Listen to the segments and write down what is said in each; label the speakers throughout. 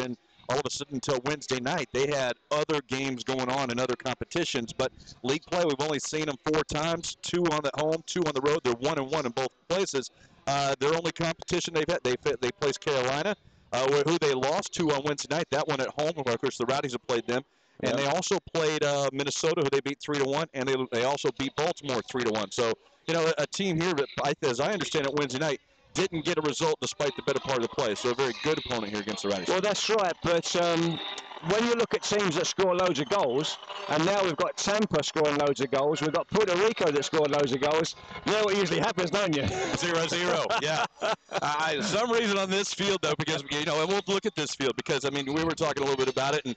Speaker 1: then all of a sudden until Wednesday night, they had other games going on in other competitions. But league play, we've only seen them 4 times, 2 on the home, 2 on the road. They're 1-1 in both places. Their only competition they've had, they placed Carolina, who they lost to on Wednesday night. That one at home. Of course, the Rowdies have played them. And they also played Minnesota, who they beat 3-1, and they also beat Baltimore 3-1. So, you know, a team here that, as I understand it, Wednesday night, didn't get a result despite the better part of the play. So a very good opponent here against the Rowdies.
Speaker 2: Well, that's right, but when you look at teams that score loads of goals, and now we've got Tampa scoring loads of goals, we've got Puerto Rico that scored loads of goals, you know what usually happens, don't you?
Speaker 1: 0-0, yeah. Some reason on this field, though, because, you know, and we'll look at this field because, I mean, we were talking a little bit about it, and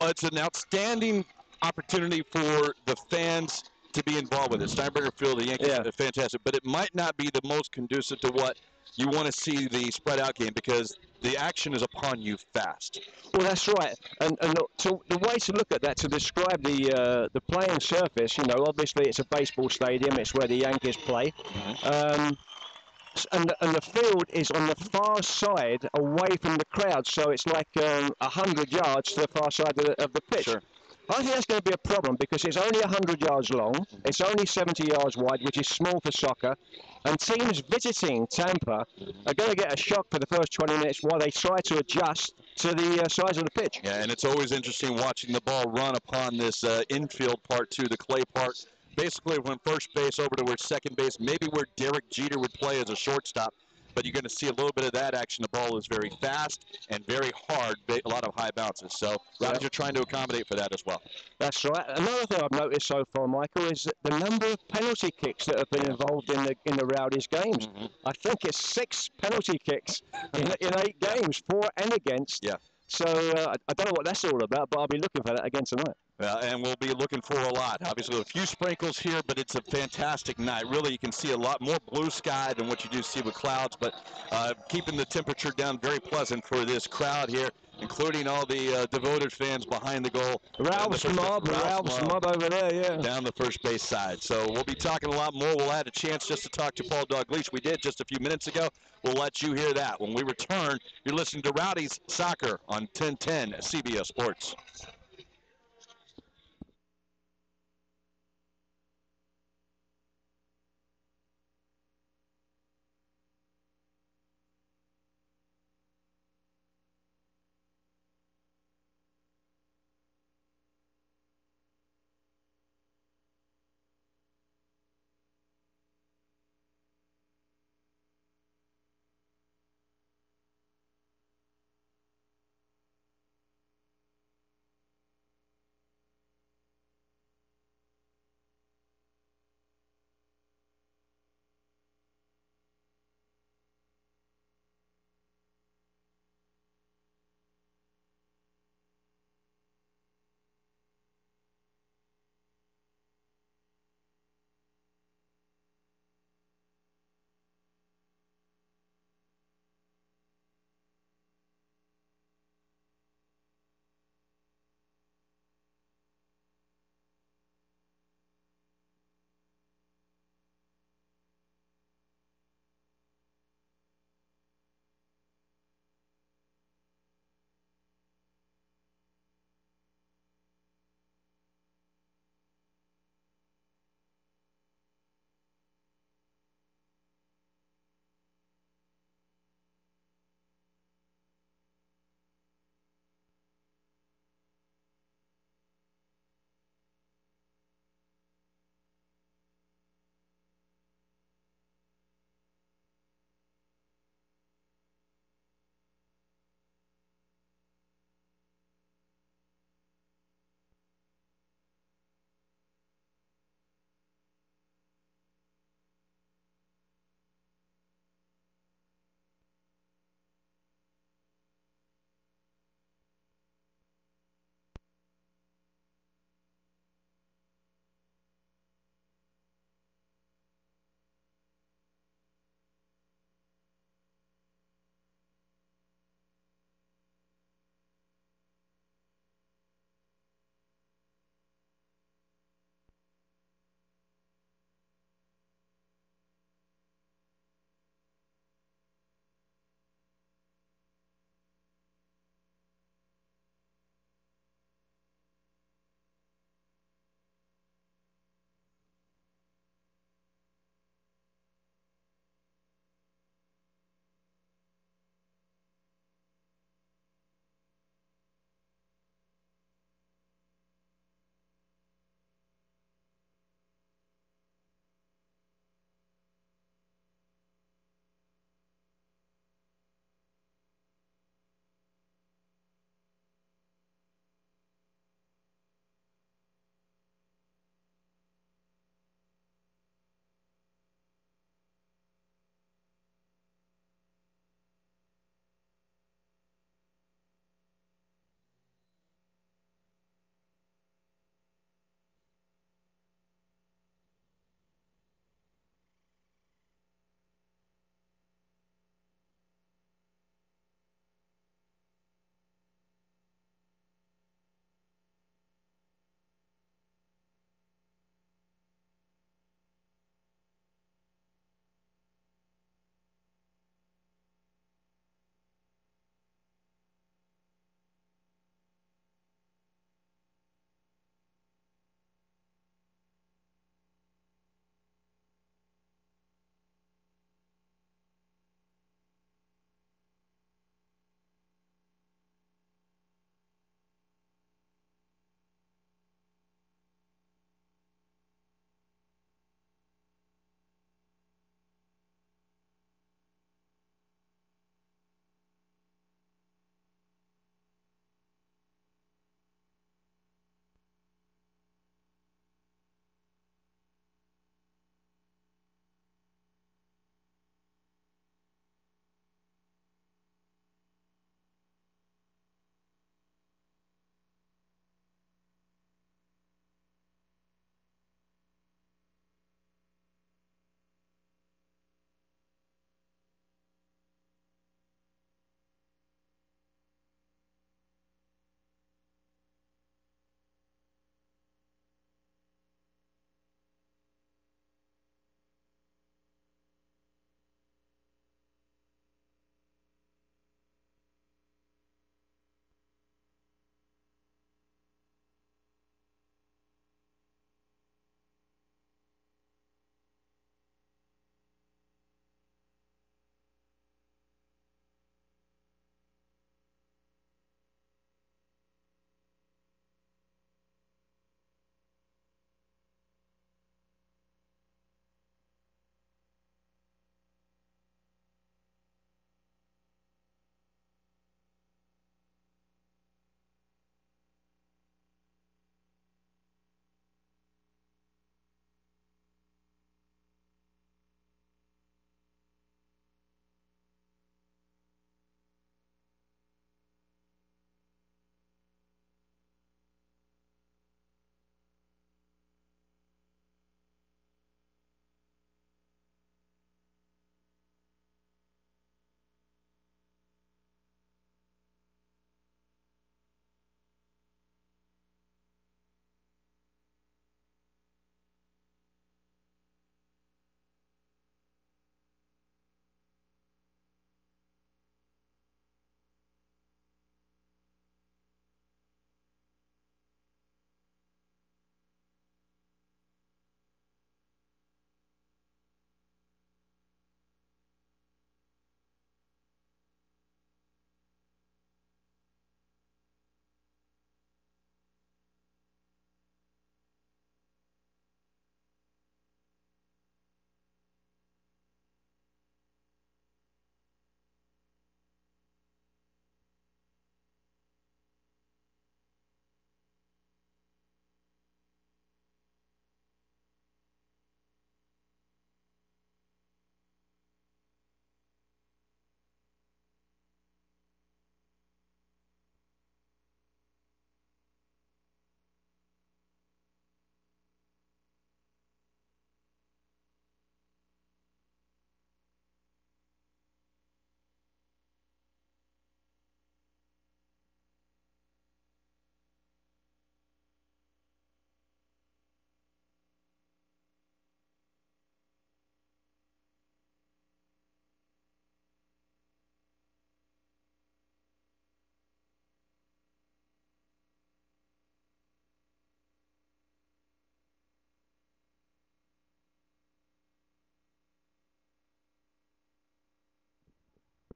Speaker 1: it's an outstanding opportunity for the fans to be involved with it. Steinberger Field, the Yankees are fantastic, but it might not be the most conducive to what you want to see the spread-out game because the action is upon you fast.
Speaker 2: Well, that's right, and look, the way to look at that, to describe the playing surface, you know, obviously it's a baseball stadium, it's where the Yankees play, and the field is on the far side away from the crowd, so it's like 100 yards to the far side of the pitch.
Speaker 1: Sure.
Speaker 2: I think that's going to be a problem because it's only 100 yards long, it's only 70 yards wide, which is small for soccer, and teams visiting Tampa are going to get a shock for the first 20 minutes while they try to adjust to the size of the pitch.
Speaker 1: Yeah, and it's always interesting watching the ball run upon this infield part too, the clay part. Basically, from first base over to where second base, maybe where Derek Jeter would play as a shortstop. But you're going to see a little bit of that action. The ball is very fast and very hard, a lot of high bounces. So Rowdies are trying to accommodate for that as well.
Speaker 2: That's right. Another thing I've noticed so far, Michael, is the number of penalty kicks that have been involved in the Rowdies games. I think it's 6 penalty kicks in 8 games, 4 and against.
Speaker 1: Yeah.
Speaker 2: So I don't know what that's all about, but I'll be looking for that again tonight.
Speaker 1: And we'll be looking for a lot. Obviously, a few sprinkles here, but it's a fantastic night. Really, you can see a lot more blue sky than what you do see with clouds, but keeping the temperature down, very pleasant for this crowd here, including all the devoted fans behind the goal.
Speaker 2: Ralph's mob over there, yeah.
Speaker 1: Down the first base side. So we'll be talking a lot more. We'll add a chance just to talk to Paul Dalglish. We did just a few minutes ago. We'll let you hear that. When we return, you're listening to Rowdies Soccer on 1010 CBS Sports.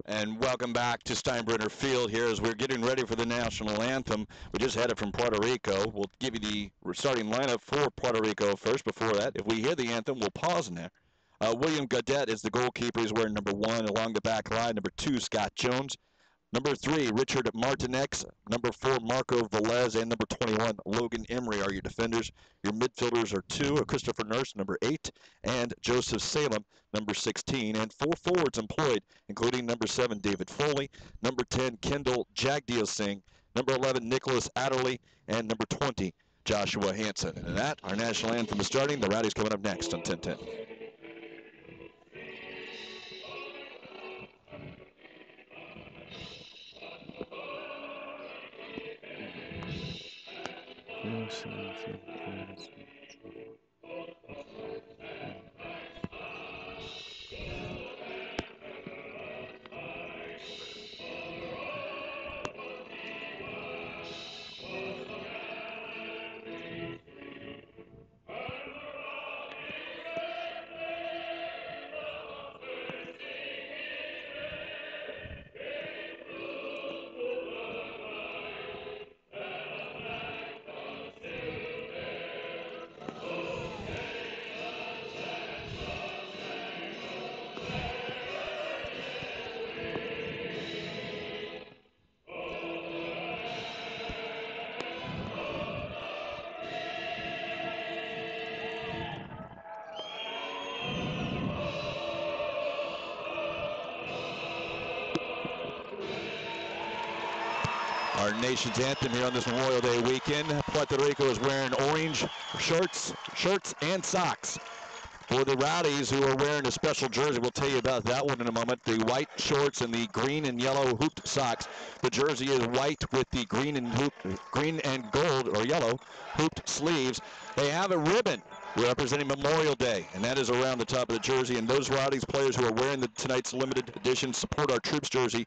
Speaker 1: And welcome back to Steinbrenner Field here as we're getting ready for the national anthem. We just had it from Puerto Rico. We'll give you the starting lineup for Puerto Rico first. Before that, if we hear the anthem, we'll pause in there. William Gaudette is the goalkeeper. He's wearing number 1 along the back line. Number 2, Scott Jones. Number 3, Richard Martinex. Number 4, Marco Velez. And number 21, Logan Emery are your defenders. Your midfielders are 2, Christopher Nurse, number 8, and Joseph Salem, number 16. And 4 forwards employed, including number 7, David Foley, number 10, Kendall Jagdeo Singh, number 11, Nicholas Adderley, and number 20, Joshua Hansen. And that, our national anthem is starting. The Rowdies coming up next on 1010. Our nation's anthem here on this Memorial Day weekend. Puerto Rico is wearing orange shirts and socks. For the Rowdies, who are wearing a special jersey, we'll tell you about that one in a moment. The white shorts and the green and yellow hooped socks. The jersey is white with the green and gold or yellow hooped sleeves. They have a ribbon representing Memorial Day, and that is around the top of the jersey. And those Rowdies players who are wearing tonight's limited edition Support Our Troops jersey.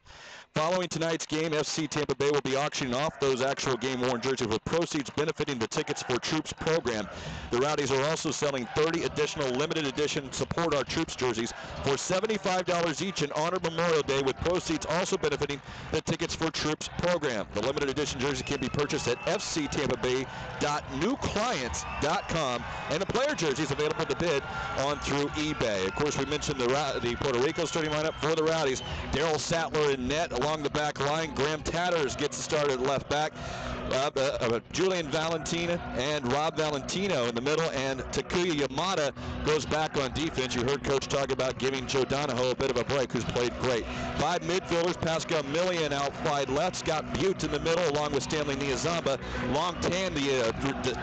Speaker 1: Following tonight's game, FC Tampa Bay will be auctioning off those actual game-worn jerseys with proceeds benefiting the Tickets for Troops program. The Rowdies are also selling 30 additional limited edition Support Our Troops jerseys for $75 each in honor of Memorial Day, with proceeds also benefiting the Tickets for Troops program. The limited edition jersey can be purchased at fctampabay.newclients.com, and the player jersey is available to bid on through eBay. Of course, we mentioned the Puerto Rico starting lineup for the Rowdies. Daryl Sattler in net along the back line. Graham Tatters gets the start at left back. Julian Valentina and Rob Valentino in the middle, and Takuya Yamada goes back on defense. You heard Coach talk about giving Joe Donahoe a bit of a break, who's played great. 5 midfielders, Pascal Millian out wide left, Scott Butte in the middle along with Stanley Niazamba. Long Tan, the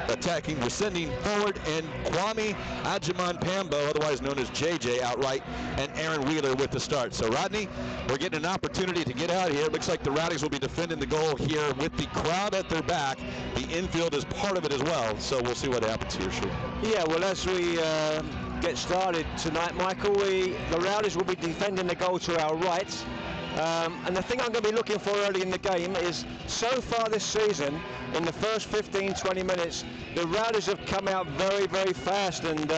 Speaker 1: attacking, rescinding forward, and Kwame Ajiman Pambo, otherwise known as JJ, outright, and Aaron Wheeler with the start. So Rodney, we're getting an opportunity to get out here. It looks like the Rowdies will be defending the goal here with the crowd at their back. The infield is part of it as well, so we'll see what happens here, sure.
Speaker 2: Yeah, well, as we get started tonight, Michael, the Rowdies will be defending the goal to our right. And the thing I'm going to be looking for early in the game is, so far this season, in the first 15-20 minutes, the Rowdies have come out very, very fast, and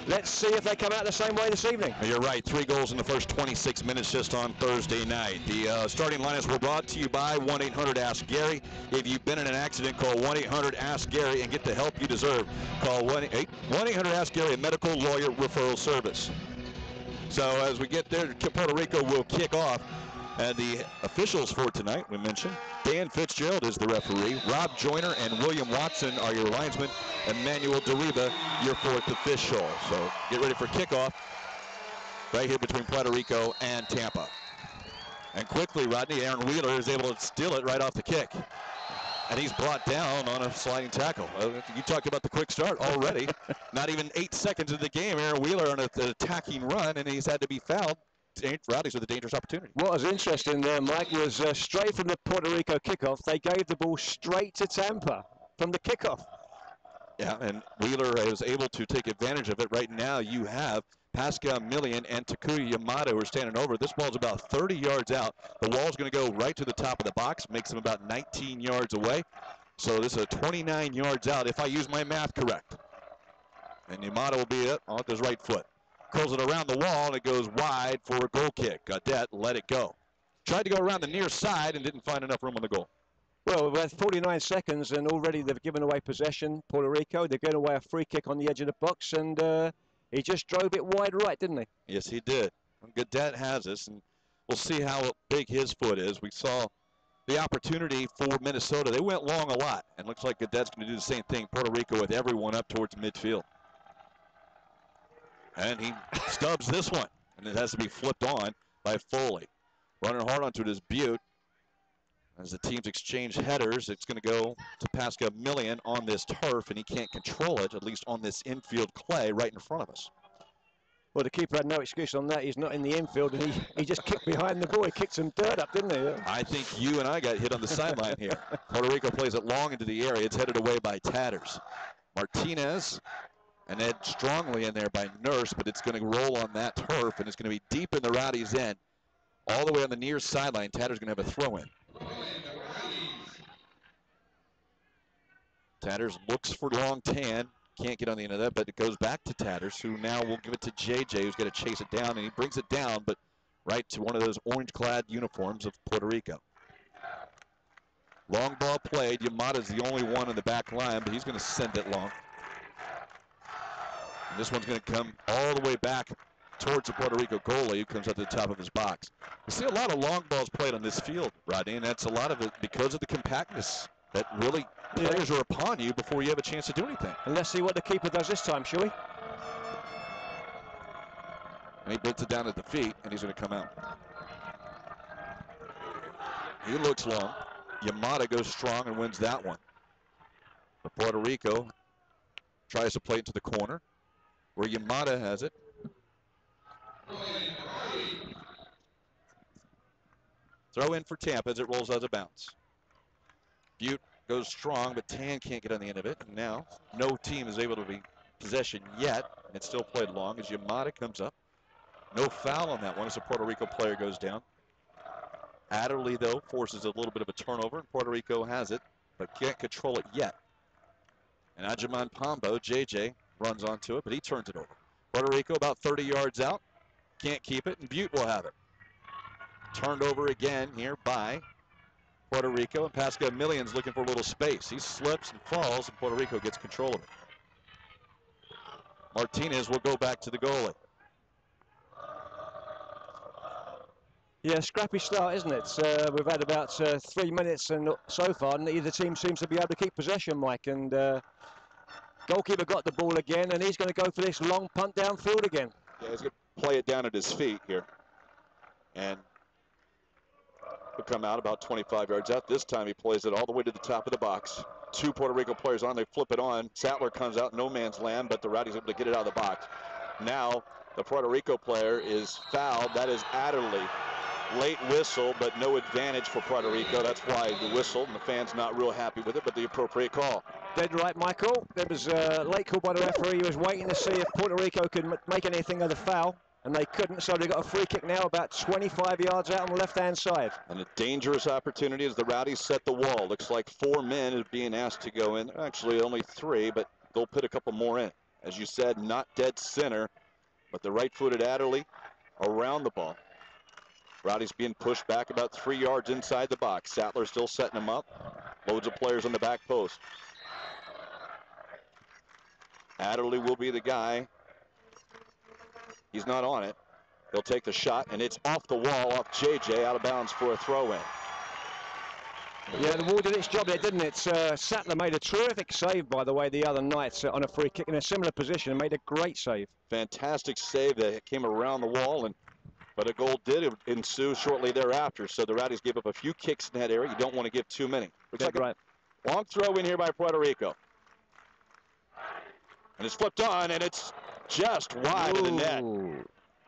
Speaker 2: let's see if they come out the same way this evening.
Speaker 1: You're right. 3 goals in the first 26 minutes just on Thursday night. The starting lineups were brought to you by 1-800-ASK-GARY. If you've been in an accident, call 1-800-ASK-GARY and get the help you deserve. Call 1-800-ASK-GARY, a medical lawyer referral service. So as we get there, Puerto Rico will kick off. And the officials for tonight, we mentioned, Dan Fitzgerald is the referee. Rob Joyner and William Watson are your linesmen. Emmanuel Deriva, your 4th official. So get ready for kickoff right here between Puerto Rico and Tampa. And quickly, Rodney, Aaron Wheeler is able to steal it right off the kick. And he's brought down on a sliding tackle. You talked about the quick start already. Not even 8 seconds of the game, Aaron Wheeler on an attacking run, and he's had to be fouled. Rowdies with a dangerous opportunity.
Speaker 2: What was interesting there, Mike, was straight from the Puerto Rico kickoff, they gave the ball straight to Tampa from the kickoff.
Speaker 1: Yeah, and Wheeler is able to take advantage of it. Right now you have Pascal Millian and Takuya Yamada who are standing over. This ball's about 30 yards out. The wall's going to go right to the top of the box, makes them about 19 yards away. So this is 29 yards out if I use my math correct. And Yamada will be on his right foot. Curls it around the wall, and it goes wide for a goal kick. Gaudette let it go. Tried to go around the near side and didn't find enough room on the goal.
Speaker 2: Well, we're at 49 seconds, and already they've given away possession, Puerto Rico. They're giving away a free kick on the edge of the box, and he just drove it wide right, didn't he?
Speaker 1: Yes, he did. Gaudette has us, and we'll see how big his foot is. We saw the opportunity for Minnesota. They went long a lot, and looks like Gaudette's going to do the same thing. Puerto Rico with everyone up towards midfield. And he stubs this one, and it has to be flipped on by Foley. Running hard onto it is Butte. As the teams exchange headers, it's going to go to Pascal Million on this turf, and he can't control it, at least on this infield clay right in front of us.
Speaker 2: Well, the keeper had no excuse on that. He's not in the infield, and he just kicked behind the ball. He kicked some dirt up, didn't he?
Speaker 1: I think you and I got hit on the sideline here. Puerto Rico plays it long into the area. It's headed away by Tatters. Martinez and Ed strongly in there by Nurse, but it's going to roll on that turf, and it's going to be deep in the Rowdies' end. All the way on the near sideline, Tatters going to have a throw-in. Tatters looks for long tan. Can't get on the end of that, but it goes back to Tatters, who now will give it to JJ, who's going to chase it down, and he brings it down, but right to one of those orange-clad uniforms of Puerto Rico. Long ball played. Yamada's the only one in the back line, but he's going to send it long. And this one's going to come all the way back towards the Puerto Rico goalie, who comes up to the top of his box. We see a lot of long balls played on this field, Rodney, and that's a lot of it because of the compactness that really players are upon you before you have a chance to do anything.
Speaker 2: And let's see what the keeper does this time, shall we?
Speaker 1: And he puts it down at the feet, and he's going to come out. He looks long. Yamada goes strong and wins that one. But Puerto Rico tries to play it to the corner, where Yamada has it. Throw in for Tampa as it rolls out of bounds. Butte goes strong, but Tan can't get on the end of it. And now, no team is able to be possession yet. It's still played long as Yamada comes up. No foul on that one as a Puerto Rico player goes down. Adderley, though, forces a little bit of a turnover, and Puerto Rico has it, but can't control it yet. And Ajaman Pombo, JJ, runs onto it, but he turns it over. Puerto Rico about 30 yards out. Can't keep it, and Butte will have it. Turned over again here by Puerto Rico, and Pascal Million's looking for a little space. He slips and falls, and Puerto Rico gets control of it. Martinez will go back to the goalie.
Speaker 2: Yeah, scrappy start, isn't it? We've had about 3 minutes and so far, and neither team seems to be able to keep possession, Mike. And goalkeeper got the ball again, and he's going to go for this long punt downfield again.
Speaker 1: Yeah, he's going to play it down at his feet here. And he'll come out about 25 yards out. This time he plays it all the way to the top of the box. Two Puerto Rico players on, they flip it on. Sattler comes out, no man's land, but the Rowdies able to get it out of the box. Now the Puerto Rico player is fouled. That is Adderley. Late whistle, but no advantage for Puerto Rico. That's why the whistle, and the fans not real happy with it, but the appropriate call.
Speaker 2: Dead right, Michael. There was a late call by the referee. He was waiting to see if Puerto Rico could make anything of the foul, and they couldn't, so they got a free kick now about 25 yards out on the left-hand side. And
Speaker 1: a dangerous opportunity as the Rowdies set the wall. Looks like 4 men are being asked to go in. Actually, only 3, but they'll put a couple more in. As you said, not dead center, but the right-footed Adderley around the ball. Rowdies being pushed back about 3 yards inside the box. Sattler still setting them up. Loads of players on the back post. Adderley will be the guy. He's not on it. He'll take the shot, and it's off the wall, off JJ, out of bounds for a throw-in.
Speaker 2: Yeah, the wall did its job there, didn't it? Sattler made a terrific save, by the way, the other night on a free kick in a similar position and made a great save.
Speaker 1: Fantastic save that came around the wall, but a goal did ensue shortly thereafter. So the Rowdies gave up a few kicks in that area. You don't want to give too many. Looks like
Speaker 2: right.
Speaker 1: A long throw in here by Puerto Rico. And it's flipped on, and it's just wide of the net.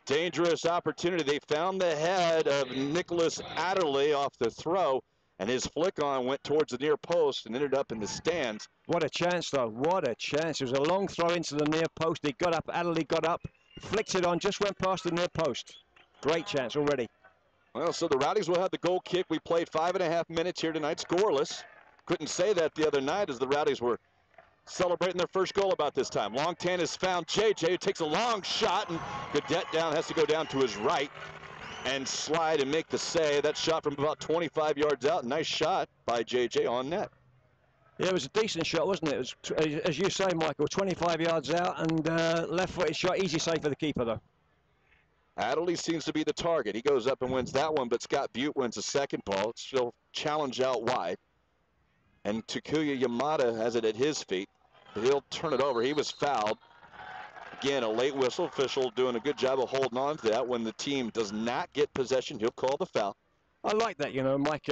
Speaker 1: Dangerous opportunity. They found the head of Nicholas Adderley off the throw, and his flick on went towards the near post and ended up in the stands.
Speaker 2: What a chance, though. What a chance. It was a long throw into the near post. He got up, Adderley got up, flicked it on, just went past the near post. Great chance already.
Speaker 1: Well, so the Rowdies will have the goal kick. We played 5.5 minutes here tonight, scoreless. Couldn't say that the other night as the Rowdies were celebrating their first goal about this time. Long 10 has found JJ, who takes a long shot, and Cadet has to go down to his right and slide and make the save. That shot from about 25 yards out. Nice shot by JJ on net.
Speaker 2: Yeah, it was a decent shot, wasn't it? It was, as you say, Michael, 25 yards out and left-footed shot. Easy save for the keeper, though.
Speaker 1: Adderley seems to be the target. He goes up and wins that one, but Scott Butte wins the second ball. It's still challenge out wide. And Takuya Yamada has it at his feet. He'll turn it over. He was fouled. Again, a late whistle. Official doing a good job of holding on to that. When the team does not get possession, he'll call the foul.
Speaker 2: I like that, you know, Mike,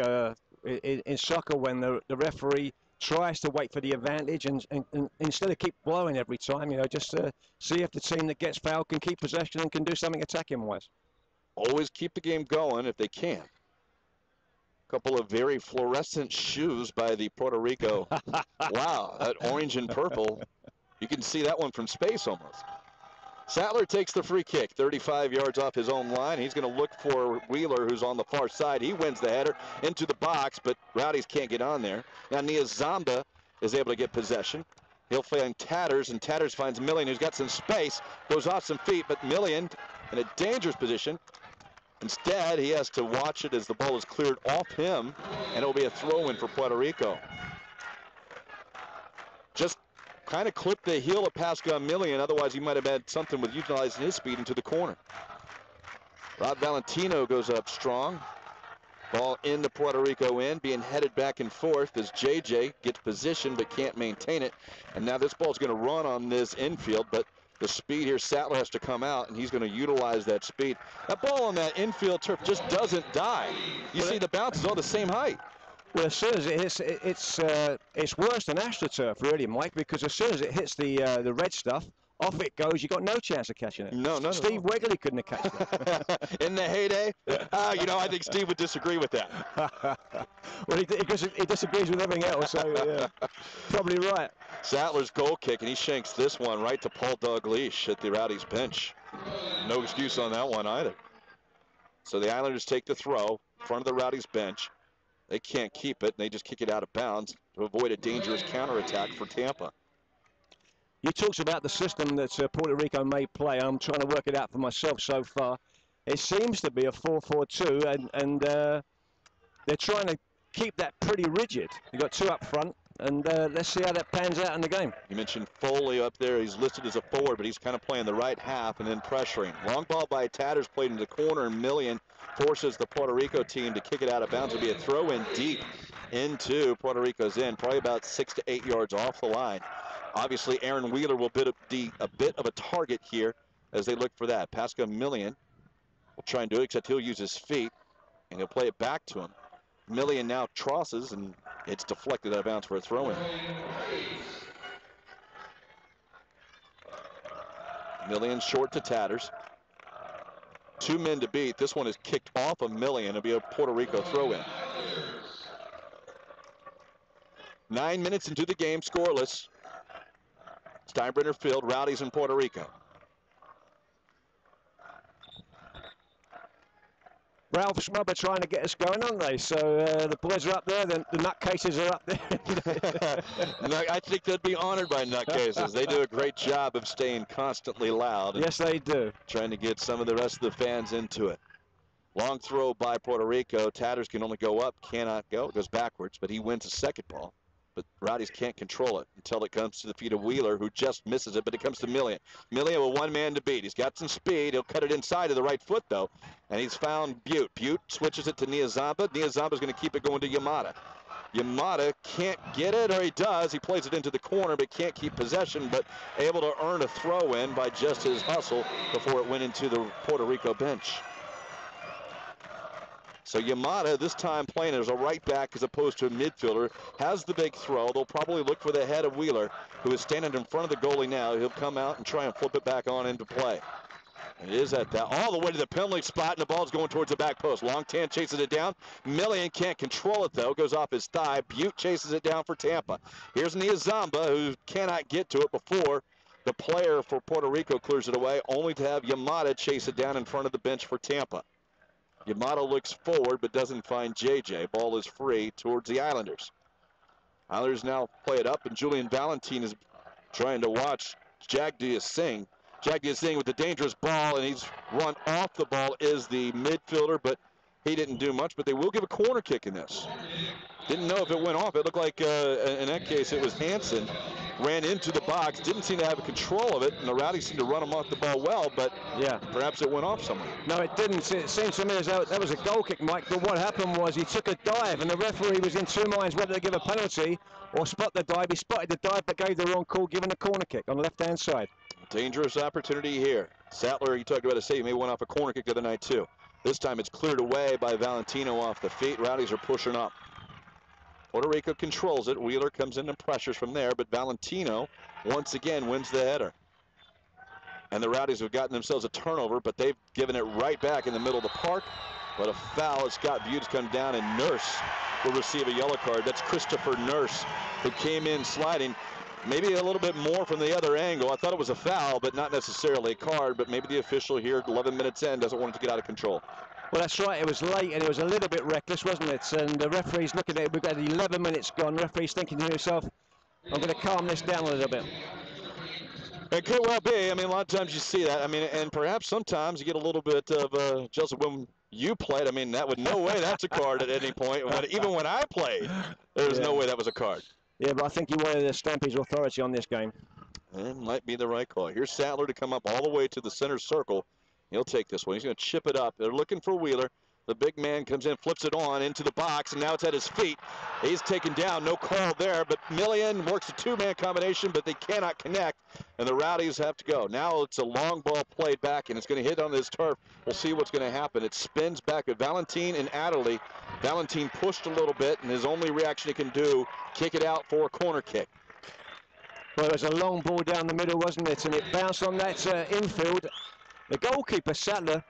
Speaker 2: in soccer when the referee tries to wait for the advantage and instead of keep blowing every time, you know, just see if the team that gets fouled can keep possession and can do something attacking-wise.
Speaker 1: Always keep the game going if they can. A couple of very fluorescent shoes by the Puerto Rico. Wow, that orange and purple. You can see that one from space almost. Sattler takes the free kick, 35 yards off his own line. He's going to look for Wheeler, who's on the far side. He wins the header into the box, but Rowdies can't get on there. Now Niazamba is able to get possession. He'll find Tatters, and Tatters finds Millian, who's got some space, goes off some feet, but Millian in a dangerous position. Instead, he has to watch it as the ball is cleared off him, and it'll be a throw-in for Puerto Rico. Just kind of clipped the heel of Pascal Millian, otherwise he might have had something with utilizing his speed into the corner. Rob Valentino goes up strong. Ball in the Puerto Rico end, being headed back and forth as JJ gets position but can't maintain it. And now this ball's going to run on this infield, but the speed here, Sattler has to come out, and he's going to utilize that speed. That ball on that infield turf just doesn't die. You see the bounce is all the same height.
Speaker 2: Well, as soon as it hits, it's worse than AstroTurf, really, Mike, because as soon as it hits the red stuff, off it goes. You got no chance of catching it.
Speaker 1: No.
Speaker 2: Steve Wegley couldn't have catched it.
Speaker 1: In the heyday? You know, I think Steve would disagree with that.
Speaker 2: Well, he disagrees with everything else, so yeah, probably right.
Speaker 1: Sattler's goal kick, and he shanks this one right to Paul Dalglish at the Rowdies bench. No excuse on that one either. So the Islanders take the throw in front of the Rowdies bench. They can't keep it, and they just kick it out of bounds to avoid a dangerous counterattack for Tampa.
Speaker 2: You talked about the system that Puerto Rico may play. I'm trying to work it out for myself so far. It seems to be a 4-4-2, and they're trying to keep that pretty rigid. You've got two up front, and let's see how that pans out in the game.
Speaker 1: You mentioned Foley up there. He's listed as a forward, but he's kind of playing the right half and then pressuring. Long ball by Tatters played into the corner, and Millian forces the Puerto Rico team to kick it out of bounds. It'll be a throw-in deep into Puerto Rico's end, probably about 6 to 8 yards off the line. Obviously, Aaron Wheeler will be a bit of a target here as they look for that. Pascal Millian will try and do it, except he'll use his feet, and he'll play it back to him. Millian now trosses, and it's deflected out of bounds for a throw-in. Millian short to Tatters. 2 men to beat. This one is kicked off of Millian. It'll be a Puerto Rico throw-in. 9 minutes into the game, scoreless. Steinbrenner Field, Rowdies in Puerto Rico.
Speaker 2: Ralph Smubber trying to get us going, aren't they? So the boys are up there, the nutcases are up there.
Speaker 1: I think they'd be honored by nutcases. They do a great job of staying constantly loud.
Speaker 2: Yes, they do.
Speaker 1: Trying to get some of the rest of the fans into it. Long throw by Puerto Rico. Tatters can only go up, cannot go. It goes backwards, but he wins the second ball. But Rowdies can't control it until it comes to the feet of Wheeler, who just misses it, but it comes to Millian. Millian with 1 man to beat. He's got some speed. He'll cut it inside of the right foot, though, and he's found Butte. Butte switches it to Niazamba. Niazamba's going to keep it going to Yamada. Yamada can't get it, or he does. He plays it into the corner, but can't keep possession, but able to earn a throw-in by just his hustle before it went into the Puerto Rico bench. So Yamada, this time playing as a right back as opposed to a midfielder, has the big throw. They'll probably look for the head of Wheeler, who is standing in front of the goalie now. He'll come out and try and flip it back on into play. And it is at that, all the way to the penalty spot, and the ball's going towards the back post. Long Tan chases it down. Millian can't control it, though. Goes off his thigh. Butte chases it down for Tampa. Here's Niazamba, who cannot get to it before the player for Puerto Rico clears it away, only to have Yamada chase it down in front of the bench for Tampa. Yamada looks forward but doesn't find JJ. Ball is free towards the Islanders. Islanders now play it up, and Julian Valentine is trying to watch Jagdish Singh. Jagdish Singh with the dangerous ball, and he's run off the ball, is the midfielder, but he didn't do much. But they will give a corner kick in this. Didn't know if it went off. It looked like, in that case, it was Hansen. Ran into the box, didn't seem to have control of it, and the Rowdies seemed to run him off the ball well, but
Speaker 2: yeah,
Speaker 1: perhaps it went off somewhere.
Speaker 2: No, it didn't. It seems to me as though that was a goal kick, Mike, but what happened was he took a dive, and the referee was in two minds whether to give a penalty or spot the dive. He spotted the dive, but gave the wrong call, giving a corner kick on the left-hand side.
Speaker 1: Dangerous opportunity here. Sattler, you talked about a save, maybe went off a corner kick the other night, too. This time it's cleared away by Valentino off the feet. Rowdies are pushing up. Puerto Rico controls it. Wheeler comes in and pressures from there, but Valentino once again wins the header. And the Rowdies have gotten themselves a turnover, but they've given it right back in the middle of the park. But a foul as Scott Butts come down, and Nurse will receive a yellow card. That's Christopher Nurse, who came in sliding. Maybe a little bit more from the other angle. I thought it was a foul, but not necessarily a card. But maybe the official here, 11 minutes in, doesn't want it to get out of control.
Speaker 2: Well, that's right. It was late, and it was a little bit reckless, wasn't it? And the referee's looking at it. We've got 11 minutes gone. The referee's thinking to himself, I'm going to calm this down a little bit.
Speaker 1: It could well be. I mean, a lot of times you see that. I mean, and perhaps sometimes you get a little bit of Joseph, when you played, I mean, that would no way that's a card at any point. Even when I played, there was no way that was a card.
Speaker 2: Yeah, but I think he wanted to stamp his authority on this game.
Speaker 1: It might be the right call. Here's Sattler to come up all the way to the center circle. He'll take this one. He's going to chip it up. They're looking for Wheeler. The big man comes in, flips it on into the box, and now it's at his feet. He's taken down. No call there, but Millian works a two-man combination, but they cannot connect, and the Rowdies have to go. Now it's a long ball played back, and it's going to hit on this turf. We'll see what's going to happen. It spins back at Valentine and Adderley. Valentine pushed a little bit, and his only reaction he can do, kick it out for a corner kick.
Speaker 2: Well, it was a long ball down the middle, wasn't it? And it bounced on that infield. The goalkeeper, Sattler,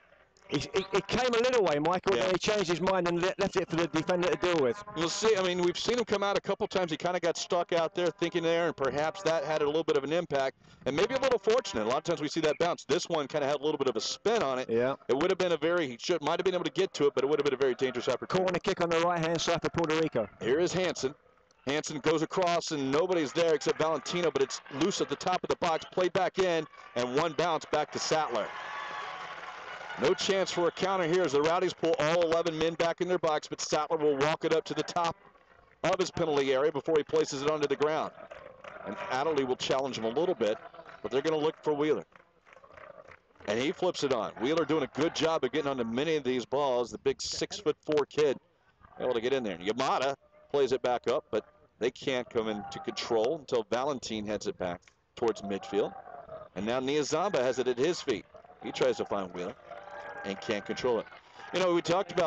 Speaker 2: he came a little way, Michael, and he changed his mind and left it for the defender to deal with.
Speaker 1: We'll see. I mean, we've seen him come out a couple times. He kind of got stuck out there thinking there, and perhaps that had a little bit of an impact, and maybe a little fortunate. A lot of times we see that bounce. This one kind of had a little bit of a spin on it.
Speaker 2: Yeah.
Speaker 1: It would have been might have been able to get to it, but it would have been a very dangerous opportunity.
Speaker 2: Corner kick on the right-hand side for Puerto Rico.
Speaker 1: Here is Hansen. Hansen goes across, and nobody's there except Valentino, but it's loose at the top of the box, played back in, and one bounce back to Sattler. No chance for a counter here as the Rowdies pull all 11 men back in their box, but Sattler will walk it up to the top of his penalty area before he places it onto the ground. And Adderley will challenge him a little bit, but they're going to look for Wheeler. And he flips it on. Wheeler doing a good job of getting onto many of these balls. The big 6'4" kid able to get in there. Yamada plays it back up, but they can't come into control until Valentine heads it back towards midfield. And now Niazamba has it at his feet. He tries to find Wheeler and can't control it. You know,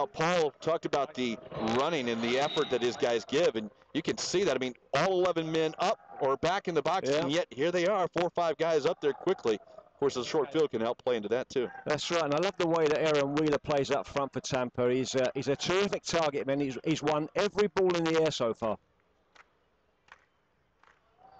Speaker 1: Paul talked about the running and the effort that his guys give, and you can see that. I mean, all 11 men up or back in the box, and yet here they are, 4 or 5 guys up there quickly. Of course, the short field can help play into that, too.
Speaker 2: That's right, and I love the way that Aaron Wheeler plays up front for Tampa. He's a terrific target man. He's won every ball in the air so far.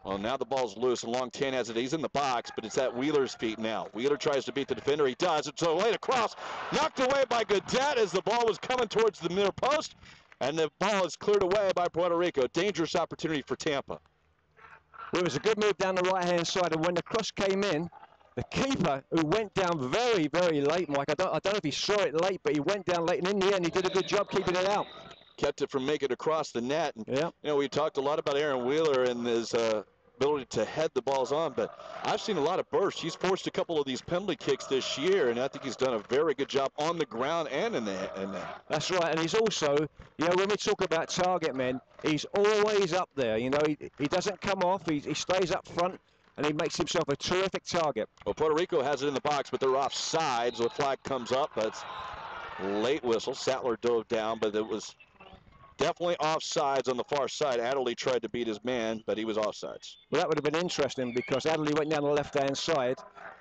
Speaker 1: Well, now the ball's loose, and Long 10 has it. He's in the box, but it's at Wheeler's feet now. Wheeler tries to beat the defender. He does. It's laid across, knocked away by Gaudette as the ball was coming towards the near post, and the ball is cleared away by Puerto Rico. Dangerous opportunity for Tampa.
Speaker 2: Well, it was a good move down the right-hand side, and when the cross came in, the keeper, who went down very, very late, Mike, I don't know if he saw it late, but he went down late, and in the end, he did a good job keeping it out.
Speaker 1: Kept it from making it across the net. And, you know, we talked a lot about Aaron Wheeler and his ability to head the balls on, but I've seen a lot of bursts. He's forced a couple of these penalty kicks this year, and I think he's done a very good job on the ground and in the net.
Speaker 2: That's right, and he's also, you know, when we talk about target men, he's always up there. You know, he doesn't come off, he stays up front, and he makes himself a terrific target.
Speaker 1: Well, Puerto Rico has it in the box, but they're offside, so the flag comes up. That's late whistle. Sattler dove down, but it was definitely offsides on the far side. Adderley tried to beat his man, but he was offsides.
Speaker 2: Well, that would have been interesting because Adderley went down the left-hand side.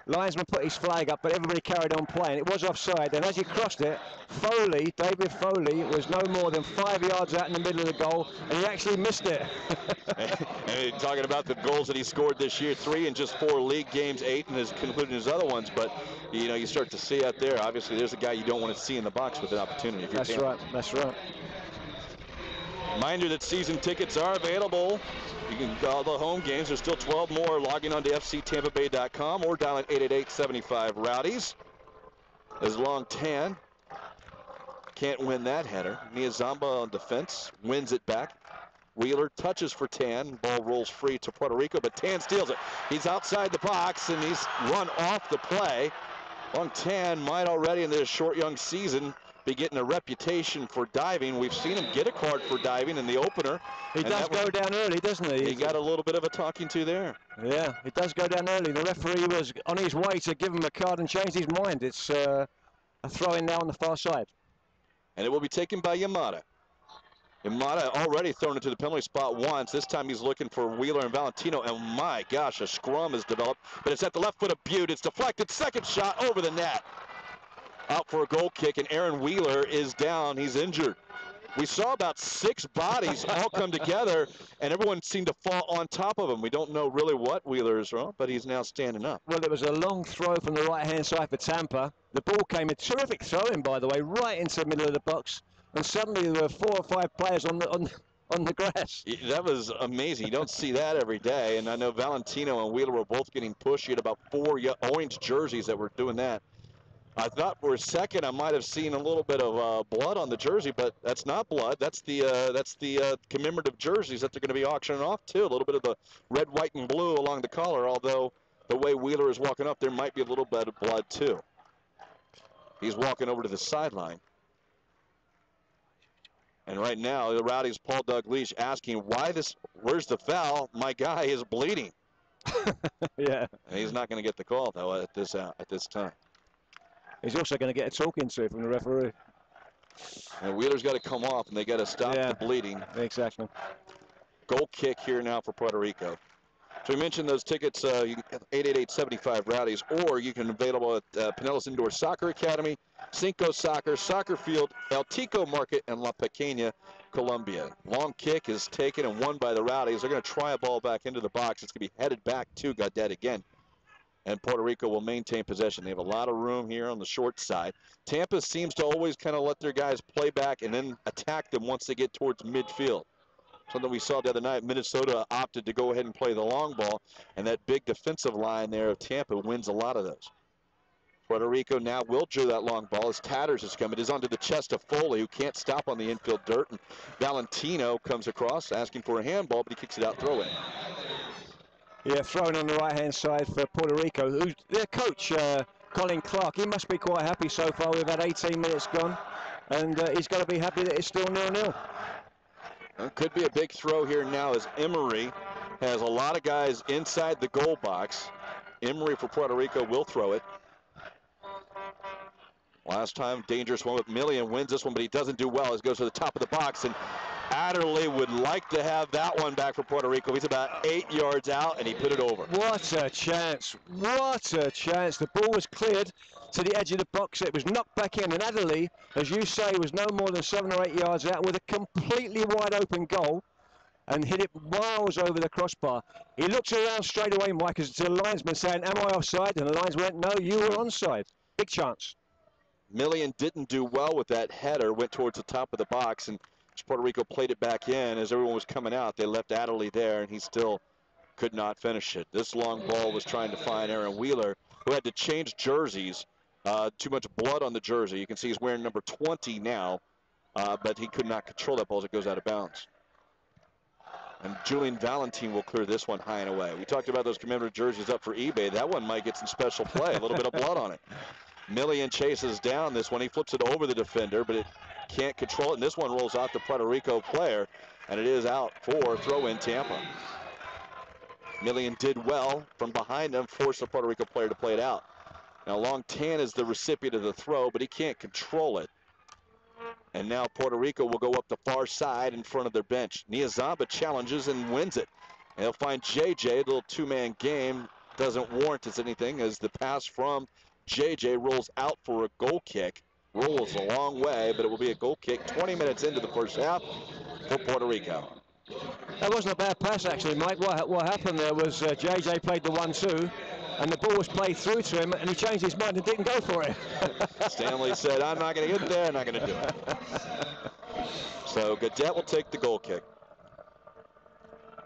Speaker 2: Linesman put his flag up, but everybody carried on playing. It was offside, and as he crossed it, David Foley, was no more than 5 yards out in the middle of the goal, and he actually missed it.
Speaker 1: And talking about the goals that he scored this year, 3 in just 4 league games, 8 in including his other ones, but you know, you start to see out there, obviously there's a guy you don't want to see in the box with an opportunity.
Speaker 2: That's right, that's right.
Speaker 1: Reminder that season tickets are available. You can call the home games. There's still 12 more. Logging on to FCTBvsPR1stHalf.f4v or dialing 888-75-ROWDIES. As Long Tan can't win that header. Niazamba on defense, wins it back. Wheeler touches for Tan. Ball rolls free to Puerto Rico, but Tan steals it. He's outside the box, and he's run off the play. Long Tan might already in this short young season be getting a reputation for diving. We've seen him get a card for diving in the opener.
Speaker 2: He does go down early, doesn't he?
Speaker 1: He got a little bit of a talking to there.
Speaker 2: Yeah, he does go down early. The referee was on his way to give him a card and changed his mind. It's a throw-in now on the far side.
Speaker 1: And it will be taken by Yamada. Yamada already thrown into the penalty spot once. This time he's looking for Wheeler and Valentino. And my gosh, a scrum has developed. But it's at the left foot of Butte. It's deflected. Second shot over the net. Out for a goal kick, and Aaron Wheeler is down. He's injured. We saw about 6 bodies all come together, and everyone seemed to fall on top of him. We don't know really what Wheeler is wrong, but he's now standing up.
Speaker 2: Well, it was a long throw from the right-hand side for Tampa. The ball came, a terrific throw-in, by the way, right into the middle of the box. And suddenly there were 4 or 5 players on the grass.
Speaker 1: That was amazing. You don't see that every day. And I know Valentino and Wheeler were both getting pushed. You had about 4 orange jerseys that were doing that. I thought for a second I might have seen a little bit of blood on the jersey, but that's not blood. That's the commemorative jerseys that they're going to be auctioning off too. A little bit of the red, white, and blue along the collar. Although the way Wheeler is walking up, there might be a little bit of blood too. He's walking over to the sideline. And right now, the Rowdies' Paul Dalglish asking, where's the foul? My guy is bleeding.
Speaker 2: Yeah.
Speaker 1: And he's not going to get the call, though, at this time.
Speaker 2: He's also going to get a talking to from the referee.
Speaker 1: And Wheeler's got to come off, and they got to stop the bleeding.
Speaker 2: Exactly.
Speaker 1: Goal kick here now for Puerto Rico. So we mentioned those tickets, 888-75-ROWDIES, or you can available at Pinellas Indoor Soccer Academy, Cinco Soccer, Soccer Field, El Tico Market, and La Pequeña, Colombia. Long kick is taken and won by the Rowdies. They're going to try a ball back into the box. It's going to be headed back to Gaudet again. And Puerto Rico will maintain possession. They have a lot of room here on the short side. Tampa seems to always kind of let their guys play back and then attack them once they get towards midfield. Something we saw the other night, Minnesota opted to go ahead and play the long ball, and that big defensive line there of Tampa wins a lot of those. Puerto Rico now will draw that long ball as Tatters is coming. It is onto the chest of Foley, who can't stop on the infield dirt. And Valentino comes across asking for a handball, but he kicks it out, throw in.
Speaker 2: Yeah, throwing on the right-hand side for Puerto Rico. Their coach, Colin Clark, he must be quite happy so far. We've had 18 minutes gone, and he's got to be happy that it's still 0-0.
Speaker 1: It could be a big throw here now as Emery has a lot of guys inside the goal box. Emery for Puerto Rico will throw it. Last time, dangerous one with Millian, wins this one, but he doesn't do well as he goes to the top of the box, and Adderley would like to have that one back for Puerto Rico. He's about 8 yards out, and he put it over.
Speaker 2: What a chance. What a chance. The ball was cleared to the edge of the box. It was knocked back in, and Adderley, as you say, was no more than 7 or 8 yards out with a completely wide open goal and hit it miles over the crossbar. He looks around straight away, Mike, as the linesman saying, am I offside? And the linesman went, no, you were onside. Big chance.
Speaker 1: Millian didn't do well with that header, went towards the top of the box, and as Puerto Rico played it back in, as everyone was coming out, they left Adderley there, and he still could not finish it. This long ball was trying to find Aaron Wheeler, who had to change jerseys. Too much blood on the jersey. You can see he's wearing number 20 now, but he could not control that ball as it goes out of bounds. And Julian Valentin will clear this one high and away. We talked about those commemorative jerseys up for eBay. That one might get some special play, a little bit of blood on it. Millian chases down this one. He flips it over the defender, but it can't control it. And this one rolls out the Puerto Rico player, and it is out for throw-in Tampa. Millian did well from behind him, forced the Puerto Rico player to play it out. Now Long Tan is the recipient of the throw, but he can't control it. And now Puerto Rico will go up the far side in front of their bench. Niazamba challenges and wins it. And he'll find JJ, a little two-man game. Doesn't warrant us anything as the pass from JJ rolls out for a goal kick. Rolls a long way, but it will be a goal kick 20 minutes into the first half for Puerto Rico.
Speaker 2: That wasn't a bad pass, actually, Mike. What happened there was JJ played the 1-2, and the ball was played through to him, and he changed his mind and didn't go for it.
Speaker 1: Stanley said, I'm not going to get there, I'm not going to do it. So Gaudette will take the goal kick.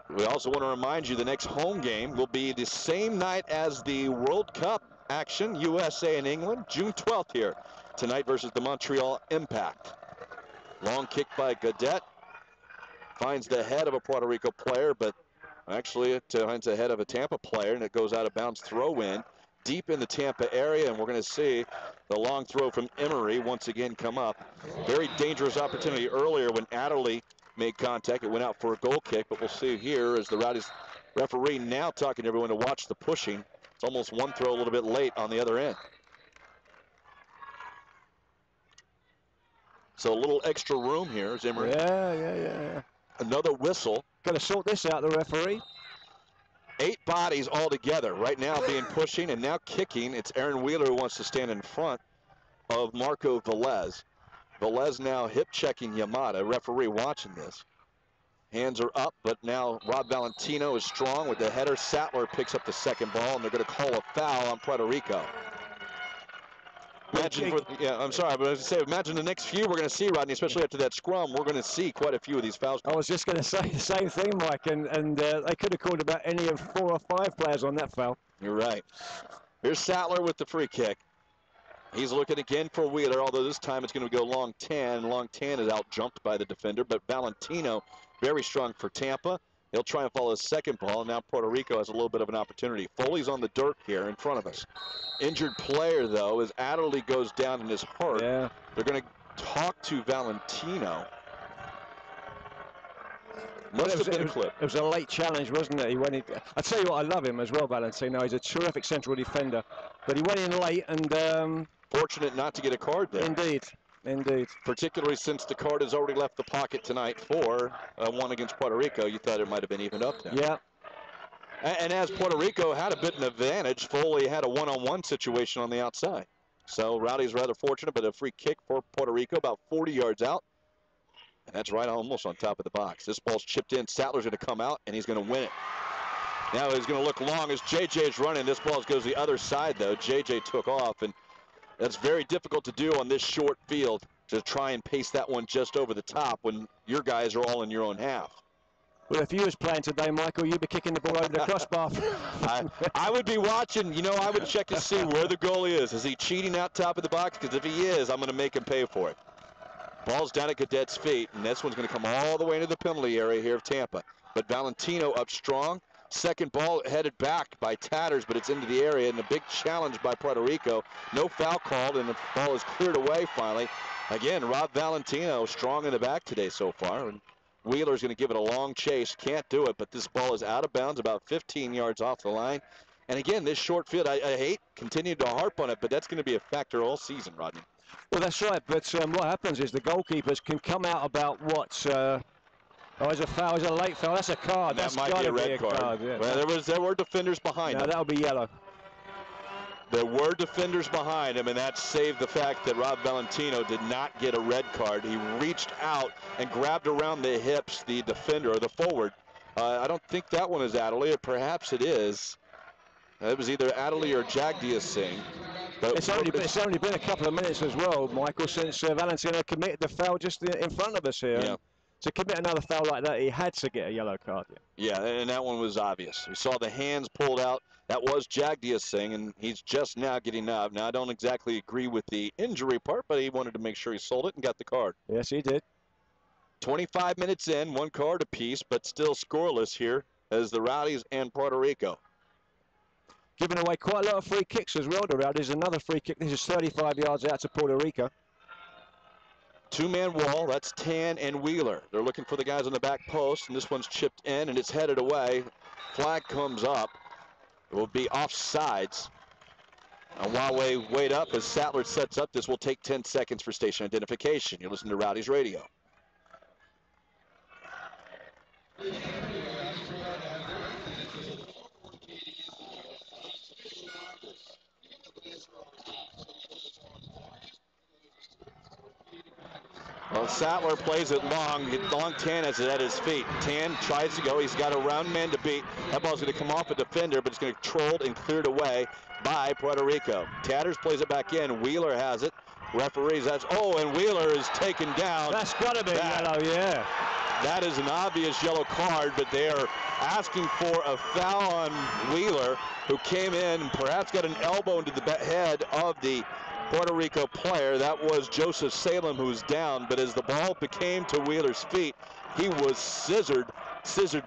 Speaker 1: We also want to remind you the next home game will be the same night as the World Cup action, USA and England, June 12th here tonight versus the Montreal Impact. Long kick by Gaudette. Finds the head of a Puerto Rico player, but actually it finds the head of a Tampa player, and it goes out of bounds throw in deep in the Tampa area, and we're going to see the long throw from Emery once again come up. Very dangerous opportunity earlier when Adderley made contact. It went out for a goal kick, but we'll see here as the Rowdies referee now talking to everyone to watch the pushing. It's almost one throw a little bit late on the other end. So a little extra room here as Emery.
Speaker 2: Yeah.
Speaker 1: Another whistle.
Speaker 2: Got to sort this out, the referee.
Speaker 1: 8 bodies all together right now being pushing and now kicking. It's Aaron Wheeler who wants to stand in front of Marco Velez. Velez now hip checking Yamada. Referee watching this. Hands are up, but now Rob Valentino is strong with the header. Sattler picks up the second ball, and they're going to call a foul on Puerto Rico. Imagine, imagine the next few we're going to see, Rodney, especially after that scrum, we're going to see quite a few of these fouls.
Speaker 2: I was just going to say the same thing, Mike, and they could have called about any of 4 or 5 players on that foul.
Speaker 1: You're right. Here's Sattler with the free kick. He's looking again for Wheeler, although this time it's going to go long 10. Long 10 is out jumped by the defender, but Valentino very strong for Tampa. He'll try and follow his second ball. Now Puerto Rico has a little bit of an opportunity. Foley's on the dirt here in front of us. Injured player, though, as Adderley goes down in his heart.
Speaker 2: Yeah.
Speaker 1: They're going to talk to Valentino. Must have been a clip.
Speaker 2: It was a late challenge, wasn't it? I tell you what, I love him as well, Valentino. He's a terrific central defender. But he went in late and...
Speaker 1: fortunate not to get a card there.
Speaker 2: Indeed.
Speaker 1: Particularly since the card has already left the pocket tonight for one against Puerto Rico. You thought it might have been evened up now.
Speaker 2: Yeah.
Speaker 1: And as Puerto Rico had a bit of an advantage, Foley had a one-on-one situation on the outside. So Rowdy's rather fortunate, but a free kick for Puerto Rico about 40 yards out. And that's right almost on top of the box. This ball's chipped in. Sattler's going to come out, and he's going to win it. Now he's going to look long as JJ's running. This ball goes the other side, though. JJ took off, and that's very difficult to do on this short field to try and pace that one just over the top when your guys are all in your own half.
Speaker 2: Well, if you was playing today, Michael, you'd be kicking the ball over the crossbar.
Speaker 1: I would be watching. I would check to see where the goalie is. Is he cheating out top of the box? Because if he is, I'm going to make him pay for it. Ball's down at Gaudette's feet, and this one's going to come all the way into the penalty area here of Tampa. But Valentino up strong. Second ball headed back by Tatters, but it's into the area, and a big challenge by Puerto Rico. No foul called, and the ball is cleared away finally. Again, Rob Valentino strong in the back today so far, and Wheeler's going to give it a long chase. Can't do it, but this ball is out of bounds about 15 yards off the line. And again, this short field, I hate continuing to harp on it, but that's going to be a factor all season, Rodney.
Speaker 2: Well, that's right, but what happens is the goalkeepers can come out about what... it's a foul, it's a late foul, that's a card.
Speaker 1: That might be a red card.
Speaker 2: Yeah.
Speaker 1: Well, there were defenders behind him.
Speaker 2: That'll be yellow.
Speaker 1: There were defenders behind him, and that saved the fact that Rob Valentino did not get a red card. He reached out and grabbed around the hips the defender, or the forward. I don't think that one is Adderley, or perhaps it is. It was either Adderley or Jagdiya Singh.
Speaker 2: It's only been a couple of minutes as well, Michael, since Valentino committed the foul just in front of us here.
Speaker 1: Yeah.
Speaker 2: To commit another foul like that, he had to get a yellow card.
Speaker 1: Yeah, and that one was obvious. We saw the hands pulled out. That was Jagdiya Singh, and he's just now getting up. Now, I don't exactly agree with the injury part, but he wanted to make sure he sold it and got the card.
Speaker 2: Yes, he did.
Speaker 1: 25 minutes in, 1 card apiece, but still scoreless here as the Rowdies and Puerto Rico.
Speaker 2: Giving away quite a lot of free kicks as well, the Rowdies. Another free kick. This is 35 yards out to Puerto Rico.
Speaker 1: 2-man wall, that's Tan and Wheeler. They're looking for the guys on the back post, and this one's chipped in, and it's headed away. Flag comes up. It will be offsides. And while we wait up, as Sattler sets up, this will take 10 seconds for station identification. You listen to Rowdies Radio. Well, Sattler plays it long. Long Tan has it at his feet. Tan tries to go. He's got a round man to beat. That ball's going to come off a defender, but it's going to be trolled and cleared away by Puerto Rico. Tatters plays it back in. Wheeler has it. Referees, and Wheeler is taken down.
Speaker 2: That's got to be yellow, yeah.
Speaker 1: That is an obvious yellow card, but they are asking for a foul on Wheeler, who came in and perhaps got an elbow into the head of the Puerto Rico player. That was Joseph Salem, who's down, but as the ball came to Wheeler's feet, he was scissored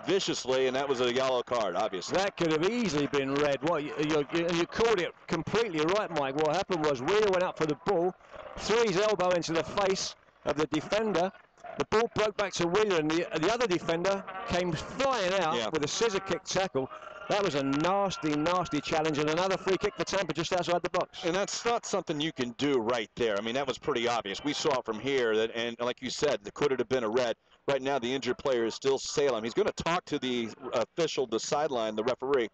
Speaker 1: viciously, and that was a yellow card, obviously.
Speaker 2: That could have easily been red. You called it completely right, Mike. What happened was Wheeler went up for the ball, threw his elbow into the face of the defender. The ball broke back to Wheeler, and the other defender came flying out with a scissor kick tackle. That was a nasty, nasty challenge, and another free kick for Tampa just outside the box.
Speaker 1: And that's not something you can do right there. I mean, that was pretty obvious. We saw from here and like you said, there could have been a red. Right now, the injured player is still Salem. He's going to talk to the official, the sideline, the referee,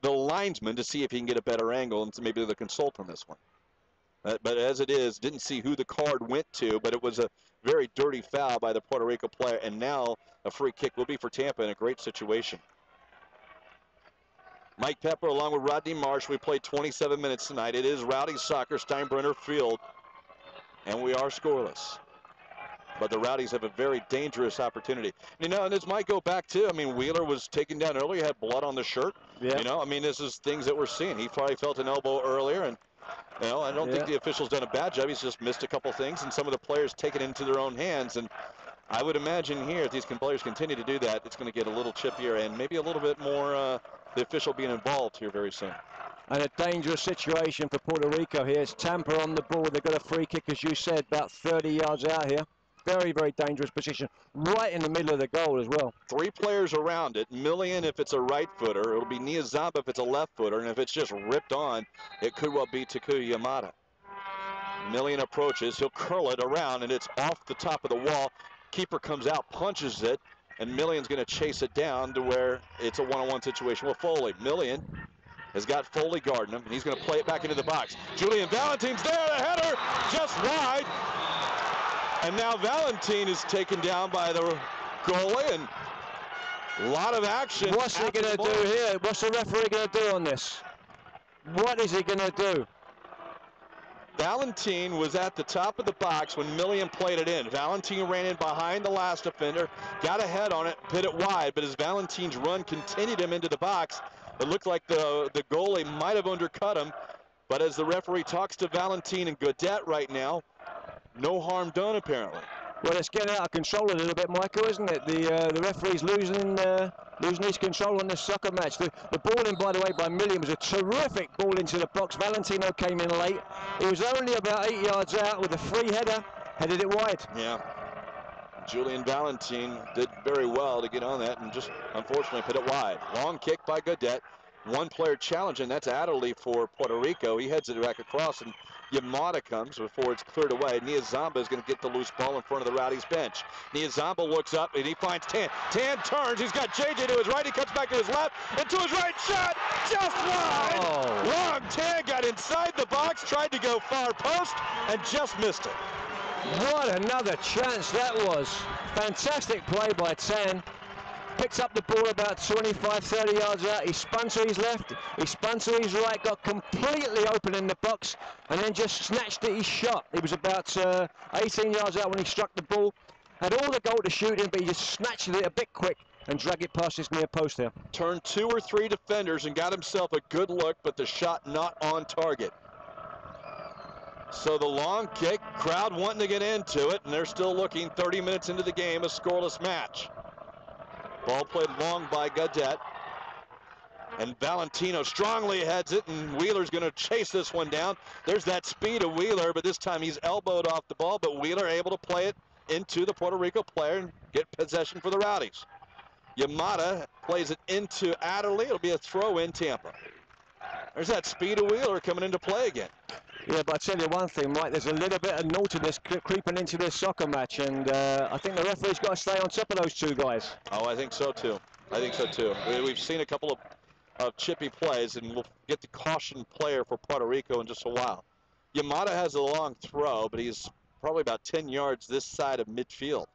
Speaker 1: the linesman, to see if he can get a better angle, and maybe they'll consult on this one. But as it is, didn't see who the card went to, but it was a very dirty foul by the Puerto Rico player, and now a free kick will be for Tampa in a great situation. Mike Pepper along with Rodney Marsh. We played 27 minutes tonight. It is Rowdy Soccer, Steinbrenner Field, and we are scoreless. But the Rowdies have a very dangerous opportunity. You know, and this might go back to, I mean, Wheeler was taken down earlier, had blood on the shirt. Yeah. You know, I mean, this is things that we're seeing. He probably felt an elbow earlier, and you know, I don't think the official's done a bad job. He's just missed a couple things, and some of the players take it into their own hands. And I would imagine here, if these players continue to do that, it's going to get a little chippier and maybe a little bit more the official being involved here very soon.
Speaker 2: And a dangerous situation for Puerto Rico here. It's Tampa on the ball. They've got a free kick, as you said, about 30 yards out here. Very, very dangerous position, right in the middle of the goal as well.
Speaker 1: 3 players around it. Millian if it's a right footer. It'll be Niazamba if it's a left footer. And if it's just ripped on, it could well be Takuya Yamada. Millian approaches. He'll curl it around, and it's off the top of the wall. Keeper comes out, punches it, and Millian's going to chase it down to where it's a one-on-one situation with Foley. Millian has got Foley guarding him, and he's going to play it back into the box. Julian Valentine's there. The header just wide. And now Valentine is taken down by the goalie, and a lot of action.
Speaker 2: What's he going to do here? What's the referee going to do on this? What is he going to do?
Speaker 1: Valentine was at the top of the box when Millian played it in. Valentine ran in behind the last defender, got a head on it, hit it wide, but as Valentine's run continued him into the box, it looked like the goalie might have undercut him. But as the referee talks to Valentine and Godet right now, no harm done, apparently.
Speaker 2: Well, it's getting out of control a little bit, Michael, isn't it? The referee's losing his control on this soccer match. The ball in, by the way, by Millian was a terrific ball into the box. Valentino came in late. He was only about 8 yards out with a free header, headed it wide.
Speaker 1: Yeah. Julian Valentine did very well to get on that and just unfortunately put it wide. Long kick by Godet. One player challenging, that's Adderley for Puerto Rico. He heads it back across, and Yamada comes before it's cleared away. Niazamba is going to get the loose ball in front of the Rowdies bench. Niazamba looks up, and he finds Tan. Tan turns. He's got JJ to his right. He cuts back to his left, and to his right. Shot just wide. Oh. Long Tan got inside the box, tried to go far post, and just missed it.
Speaker 2: What another chance that was. Fantastic play by Tan. Picks up the ball about 25, 30 yards out. He spun to his left, he spun to his right, got completely open in the box, and then just snatched at his shot. He was about 18 yards out when he struck the ball. Had all the goal to shoot in, but he just snatched it a bit quick and dragged it past his near post there.
Speaker 1: Turned 2 or 3 defenders and got himself a good look, but the shot not on target. So the long kick, crowd wanting to get into it, and they're still looking 30 minutes into the game, a scoreless match. Ball played long by Godet. And Valentino strongly heads it, and Wheeler's going to chase this one down. There's that speed of Wheeler, but this time he's elbowed off the ball, but Wheeler able to play it into the Puerto Rico player and get possession for the Rowdies. Yamada plays it into Adderley. It'll be a throw in Tampa. There's that speed of Wheeler coming into play again.
Speaker 2: Yeah, but I tell you one thing, Mike, there's a little bit of naughtiness creeping into this soccer match, and I think the referee's got to stay on top of those 2 guys.
Speaker 1: Oh, I think so too. I think so too. We've seen a couple of chippy plays, and we'll get the caution player for Puerto Rico in just a while. Yamada has a long throw, but he's probably about 10 yards this side of midfield.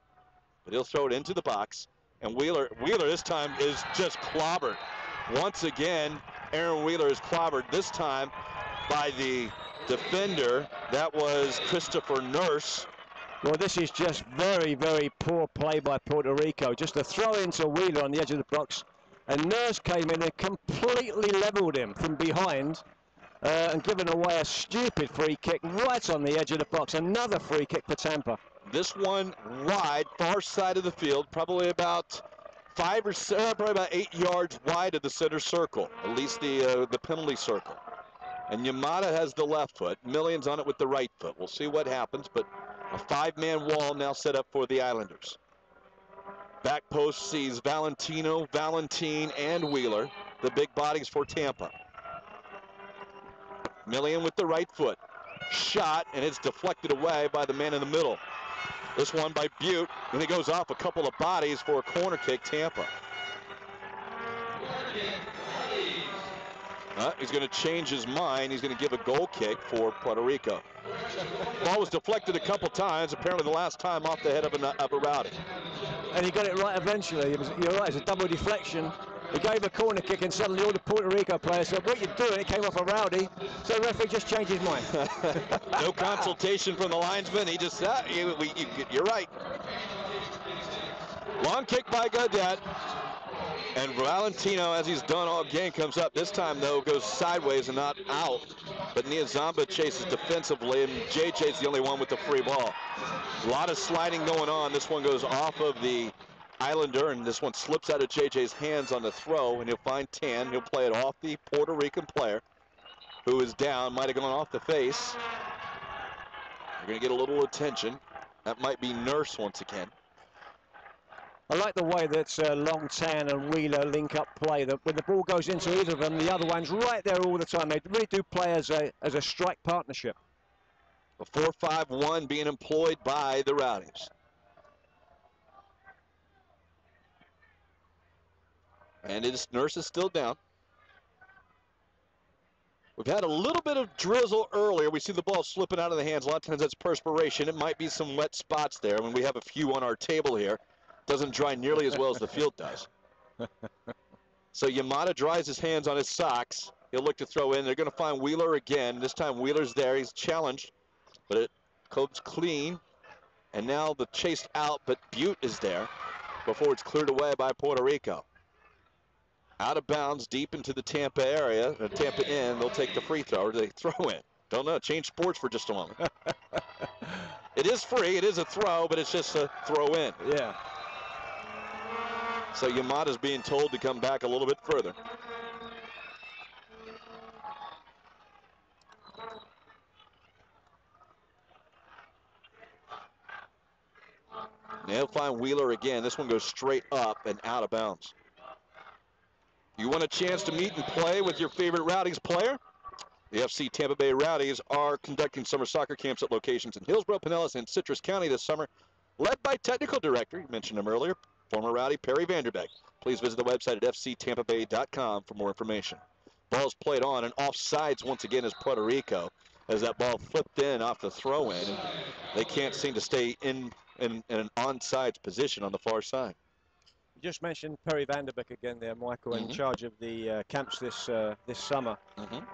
Speaker 1: But he'll throw it into the box, and Wheeler this time is just clobbered. Once again, Aaron Wheeler is clobbered, this time by the defender. That was Christopher Nurse.
Speaker 2: Well, this is just very, very poor play by Puerto Rico. Just a throw into Wheeler on the edge of the box. And Nurse came in and completely leveled him from behind and given away a stupid free kick right on the edge of the box. Another free kick for Tampa.
Speaker 1: This one wide, far side of the field, probably about 5 or 7, probably about 8 yards wide of the center circle, at least the penalty circle. And Yamada has the left foot. Million's on it with the right foot. We'll see what happens, but a 5-man wall now set up for the Islanders. Back post sees Valentino, Valentin, and Wheeler, the big bodies for Tampa. Million with the right foot. Shot, and it's deflected away by the man in the middle. This one by Butte, and it goes off a couple of bodies for a corner kick, Tampa. He's going to change his mind. He's going to give a goal kick for Puerto Rico. Ball was deflected a couple times, apparently the last time off the head of a Rowdy.
Speaker 2: And he got it right eventually. You're right, it's a double deflection. He gave a corner kick, and suddenly all the Puerto Rico players said, what are you doing? It came off a Rowdy. So the referee just changed his mind.
Speaker 1: No consultation from the linesman. He just said, you're right. Long kick by Gaudette. And Valentino, as he's done all game, comes up. This time, though, goes sideways and not out. But Niazamba chases defensively, and JJ's the only one with the free ball. A lot of sliding going on. This one goes off of the Islander, and this one slips out of JJ's hands on the throw, and he'll find Tan. He'll play it off the Puerto Rican player, who is down. Might have gone off the face. You're going to get a little attention. That might be Nurse once again.
Speaker 2: I like the way that Long Tan and Wheeler link up play. That when the ball goes into either of them, the other one's right there all the time. They really do play as a strike partnership.
Speaker 1: A 4-5-1 being employed by the Rowdies. And Nurse is still down. We've had a little bit of drizzle earlier. We see the ball slipping out of the hands. A lot of times that's perspiration. It might be some wet spots there. When we have a few on our table here. Doesn't dry nearly as well as the field does. So Yamada dries his hands on his socks. He'll look to throw in. They're going to find Wheeler again. This time Wheeler's there. He's challenged, but it comes clean. And now the chase out, but Butte is there before it's cleared away by Puerto Rico. Out of bounds, deep into the Tampa area, Tampa in. They'll take the free throw, or they throw in. Don't know. Change sports for just a moment. It is free. It is a throw, but it's just a throw in.
Speaker 2: Yeah.
Speaker 1: So Yamada's being told to come back a little bit further. Now he'll find Wheeler again. This one goes straight up and out of bounds. You want a chance to meet and play with your favorite Rowdies player? The FC Tampa Bay Rowdies are conducting summer soccer camps at locations in Hillsborough, Pinellas, and Citrus County this summer, led by technical director, you mentioned him earlier, former Rowdy Perry Vanderbeek. Please visit the website at FCTBvsPR1stHalf.f4v for more information. Ball's played on and offsides once again is Puerto Rico as that ball flipped in off the throw-in. They can't seem to stay in an onside position on the far side.
Speaker 2: You just mentioned Perry Vanderbeek again there, Michael, in charge of the camps this summer.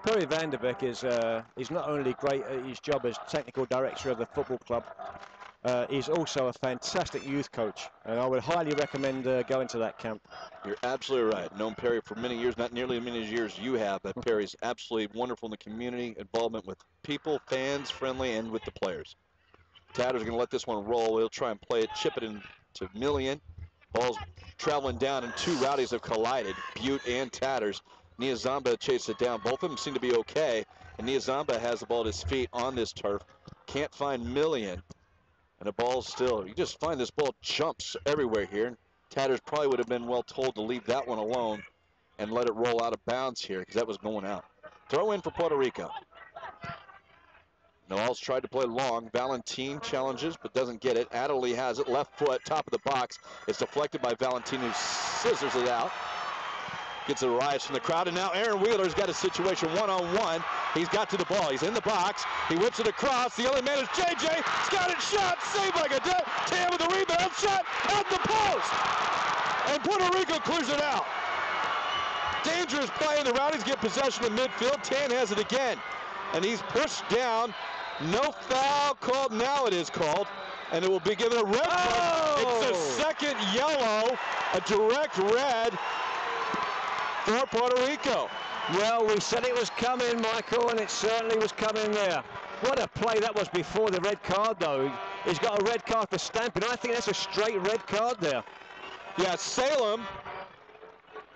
Speaker 2: Perry Vanderbeek is not only great at his job as technical director of the football club, he's also a fantastic youth coach, and I would highly recommend going to that camp.
Speaker 1: You're absolutely right. Known Perry for many years, not nearly as many years you have, but Perry's absolutely wonderful in the community, involvement with people, fans, friendly, and with the players. Tatter's going to let this one roll. He'll try and play it, chip it into Million. Ball's traveling down, and two Rowdies have collided, Butte and Tatters. Niazamba chased it down. Both of them seem to be okay, and Niazamba has the ball at his feet on this turf. Can't find Million. And the ball's still, you just find this ball jumps everywhere here. Tatters probably would have been well told to leave that one alone and let it roll out of bounds here because that was going out. Throw in for Puerto Rico. Noel's tried to play long. Valentin challenges but doesn't get it. Adderley has it. Left foot, top of the box. It's deflected by Valentin, who scissors it out. Gets a rise from the crowd, and now Aaron Wheeler's got a situation one-on-one. He's got to the ball. He's in the box. He whips it across. The only man is JJ. He's got it shot. Saved by Gaudette. Tam with the rebound. Shot at the post. And Puerto Rico clears it out. Dangerous play. The Rowdies get possession of midfield. Tan has it again.
Speaker 3: and he's pushed down. No foul called. Now it is called, and it will be given a red card. It's a second yellow, a direct red for Puerto Rico.
Speaker 2: Well, we said it was coming, Michael, and it certainly was coming there. What a play that was before the red card, though. He's got a red card for stamping. I think that's a straight red card there.
Speaker 3: Yeah, Salem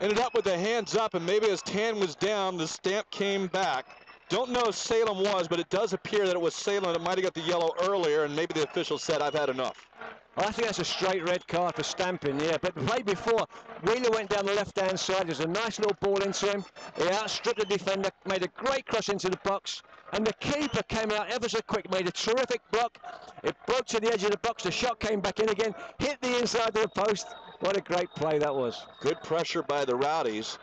Speaker 3: ended up with the hands up, and maybe as Tan was down, the stamp came back. Don't know if Salem was, but it does appear that it was Salem that might have got the yellow earlier, and maybe the official said, I've had enough.
Speaker 2: I think that's a straight red card for stamping, yeah. But the play before, Wheeler went down the left-hand side. There's a nice little ball into him. He outstripped the defender, made a great cross into the box, and the keeper came out ever so quick, made a terrific block. It broke to the edge of the box. The shot came back in again, hit the inside of the post. What a great play that was.
Speaker 3: Good pressure by the Rowdies,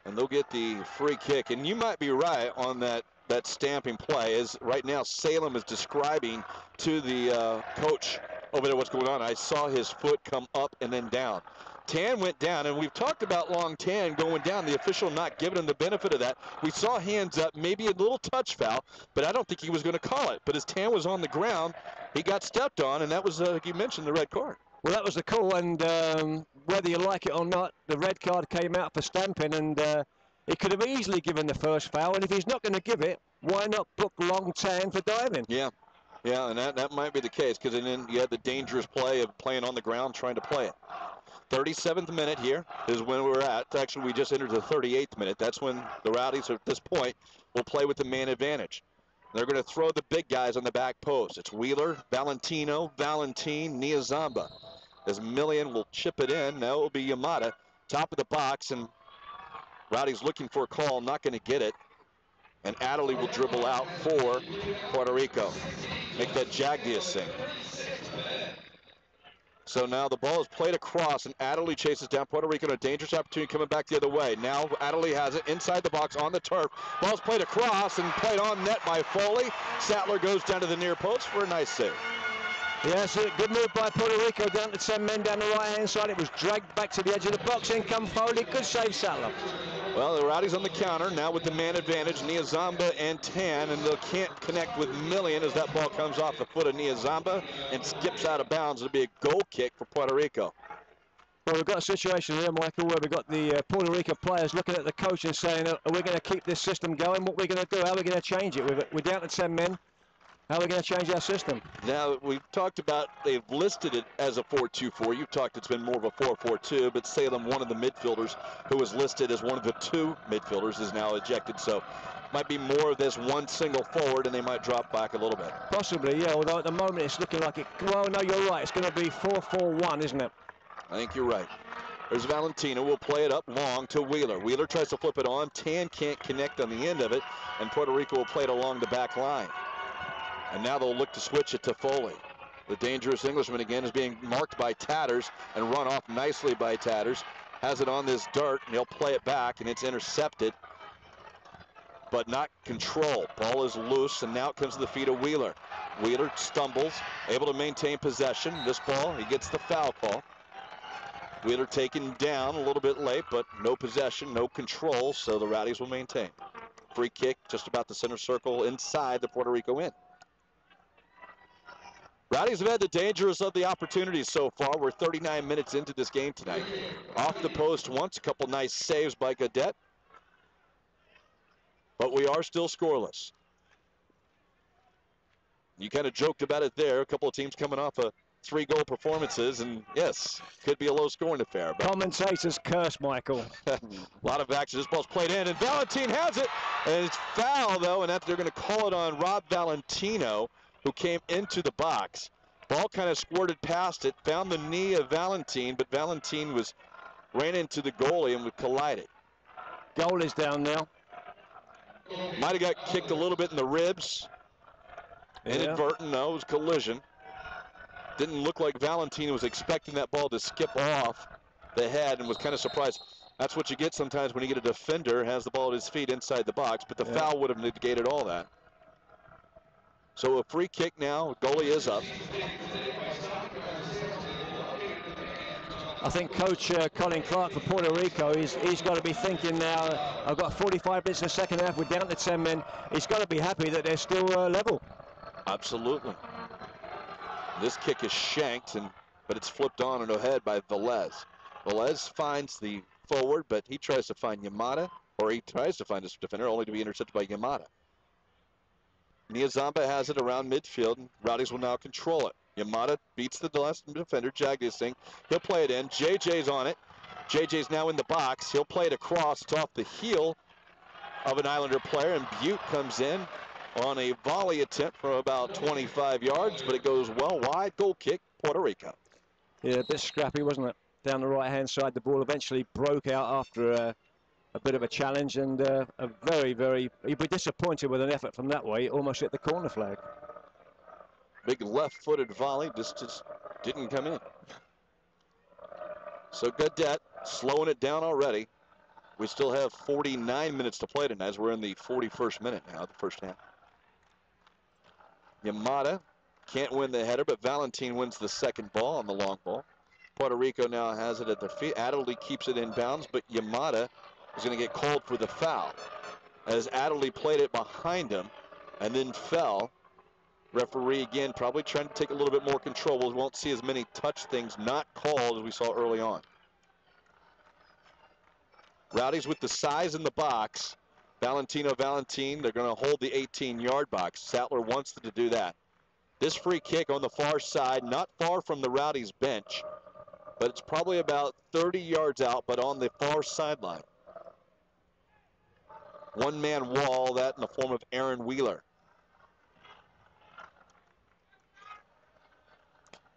Speaker 3: and they'll get the free kick. And you might be right on that stamping play, as right now Salem is describing to the coach over there what's going on. I saw his foot come up and then down. Tan went down, and we've talked about Long Tan going down, the official not giving him the benefit of that. We saw hands up, maybe a little touch foul, but I don't think he was going to call it. But as Tan was on the ground, he got stepped on, and that was, like you mentioned, the red card.
Speaker 2: Well, that was the call, and whether you like it or not, the red card came out for stamping, and he could have easily given the first foul, and if he's not going to give it, why not book Long Tan for diving?
Speaker 3: Yeah, and that might be the case, because then you had the dangerous play of playing on the ground, trying to play it. 37th minute here is when we're at. Actually, we just entered the 38th minute. That's when the Rowdies, at this point, will play with the man advantage. They're going to throw the big guys on the back post. It's Wheeler, Valentino, Valentin, Niazamba. As Millian will chip it in. Now it will be Yamada, top of the box, and Rowdies looking for a call, not going to get it. And Adderley will dribble out for Puerto Rico. Make that Jagdias sing. So now the ball is played across, and Adderley chases down Puerto Rico, a dangerous opportunity coming back the other way. Now Adderley has it inside the box on the turf. Ball's played across and played on net by Foley. Sattler goes down to the near post for a nice save.
Speaker 2: Yes, a good move by Puerto Rico down to 10 men down the right-hand side. It was dragged back to the edge of the box. In come Foley. Good save, Sattler.
Speaker 3: Well, the Rowdies on the counter now with the man advantage, Niazamba and Tan, and they can't connect with Millian as that ball comes off the foot of Niazamba and skips out of bounds. It'll be a goal kick for Puerto Rico.
Speaker 2: Well, we've got a situation here, Michael, where we've got the Puerto Rico players looking at the coach and saying, are we going to keep this system going? What are we going to do? How are we going to change it? We're down to 10 men. How are we going to change our system?
Speaker 3: Now, we've talked about, they've listed it as a 4-2-4. You've talked it's been more of a 4-4-2, but Salem, one of the midfielders who was listed as one of the two midfielders, is now ejected. So might be more of this one single forward, and they might drop back a little bit.
Speaker 2: Possibly, yeah, although at the moment it's looking like it. Well, no, you're right. It's going to be 4-4-1, isn't it?
Speaker 3: I think you're right. There's Valentina. We'll play it up long to Wheeler. Wheeler tries to flip it on. Tan can't connect on the end of it, and Puerto Rico will play it along the back line. And now they'll look to switch it to Foley. The dangerous Englishman again is being marked by Tatters and run off nicely by Tatters. Has it on this dart, and he'll play it back, and it's intercepted, but not controlled. Ball is loose, and now it comes to the feet of Wheeler. Wheeler stumbles, able to maintain possession. This ball, he gets the foul call. Wheeler taken down a little bit late, but no possession, no control, so the Rowdies will maintain. Free kick just about the center circle inside the Puerto Rico end. Rowdies have had the dangerous of the opportunities so far. We're 39 minutes into this game tonight. Off the post once, a couple nice saves by Gadet. But we are still scoreless. You kind of joked about it there. A couple of teams coming off of 3-goal performances, and yes, could be a low-scoring affair. But
Speaker 2: commentators curse, Michael.
Speaker 3: A lot of action. This ball's played in, and Valentin has it. And it's foul, though, and they're going to call it on Rob Valentino, who came into the box. Ball kind of squirted past it, found the knee of Valentin, but Valentin ran into the goalie and would collide it.
Speaker 2: Goal is down now.
Speaker 3: Might have got kicked a little bit in the ribs.
Speaker 2: Yeah.
Speaker 3: Inadvertent, no, it was collision. Didn't look like Valentin was expecting that ball to skip off the head and was kind of surprised. That's what you get sometimes when you get a defender, has the ball at his feet inside the box, but the foul would have negated all that. So a free kick now, goalie is up.
Speaker 2: I think Coach Colin Clark for Puerto Rico, he's got to be thinking now, I've got 45 minutes in the second half, we're down to 10 men. He's got to be happy that they're still level.
Speaker 3: Absolutely. This kick is shanked, but it's flipped on and ahead by Velez. Velez finds the forward, but he tries to find Yamada, or he tries to find his defender, only to be intercepted by Yamada. Niazamba has it around midfield, and Rowdies will now control it. Yamada beats the last defender, Jagdish Singh. He'll play it in. JJ's on it. JJ's now in the box. He'll play it across. It's off the heel of an Islander player, and Butte comes in on a volley attempt from about 25 yards, but it goes well wide. Goal kick, Puerto Rico.
Speaker 2: Yeah, a bit scrappy, wasn't it? Down the right-hand side, the ball eventually broke out after a bit of a challenge, and a very, you'd be disappointed with an effort from that way. It almost hit the corner flag.
Speaker 3: Big left-footed volley, just didn't come in. So Gadet slowing it down already. We still have 49 minutes to play tonight as we're in the 41st minute now, the first half. Yamada can't win the header, but Valentin wins the second ball on the long ball. Puerto Rico now has it at their feet. Adderley keeps it in bounds, but Yamada is going to get called for the foul as Adderley played it behind him and then fell. Referee again probably trying to take a little bit more control. We won't see as many touch things not called as we saw early on. Rowdies with the size in the box. Valentin, they're going to hold the 18-yard box. Sattler wants to do that. This free kick on the far side, not far from the Rowdies bench, but it's probably about 30 yards out, but on the far sideline. One-man wall, that in the form of Aaron Wheeler.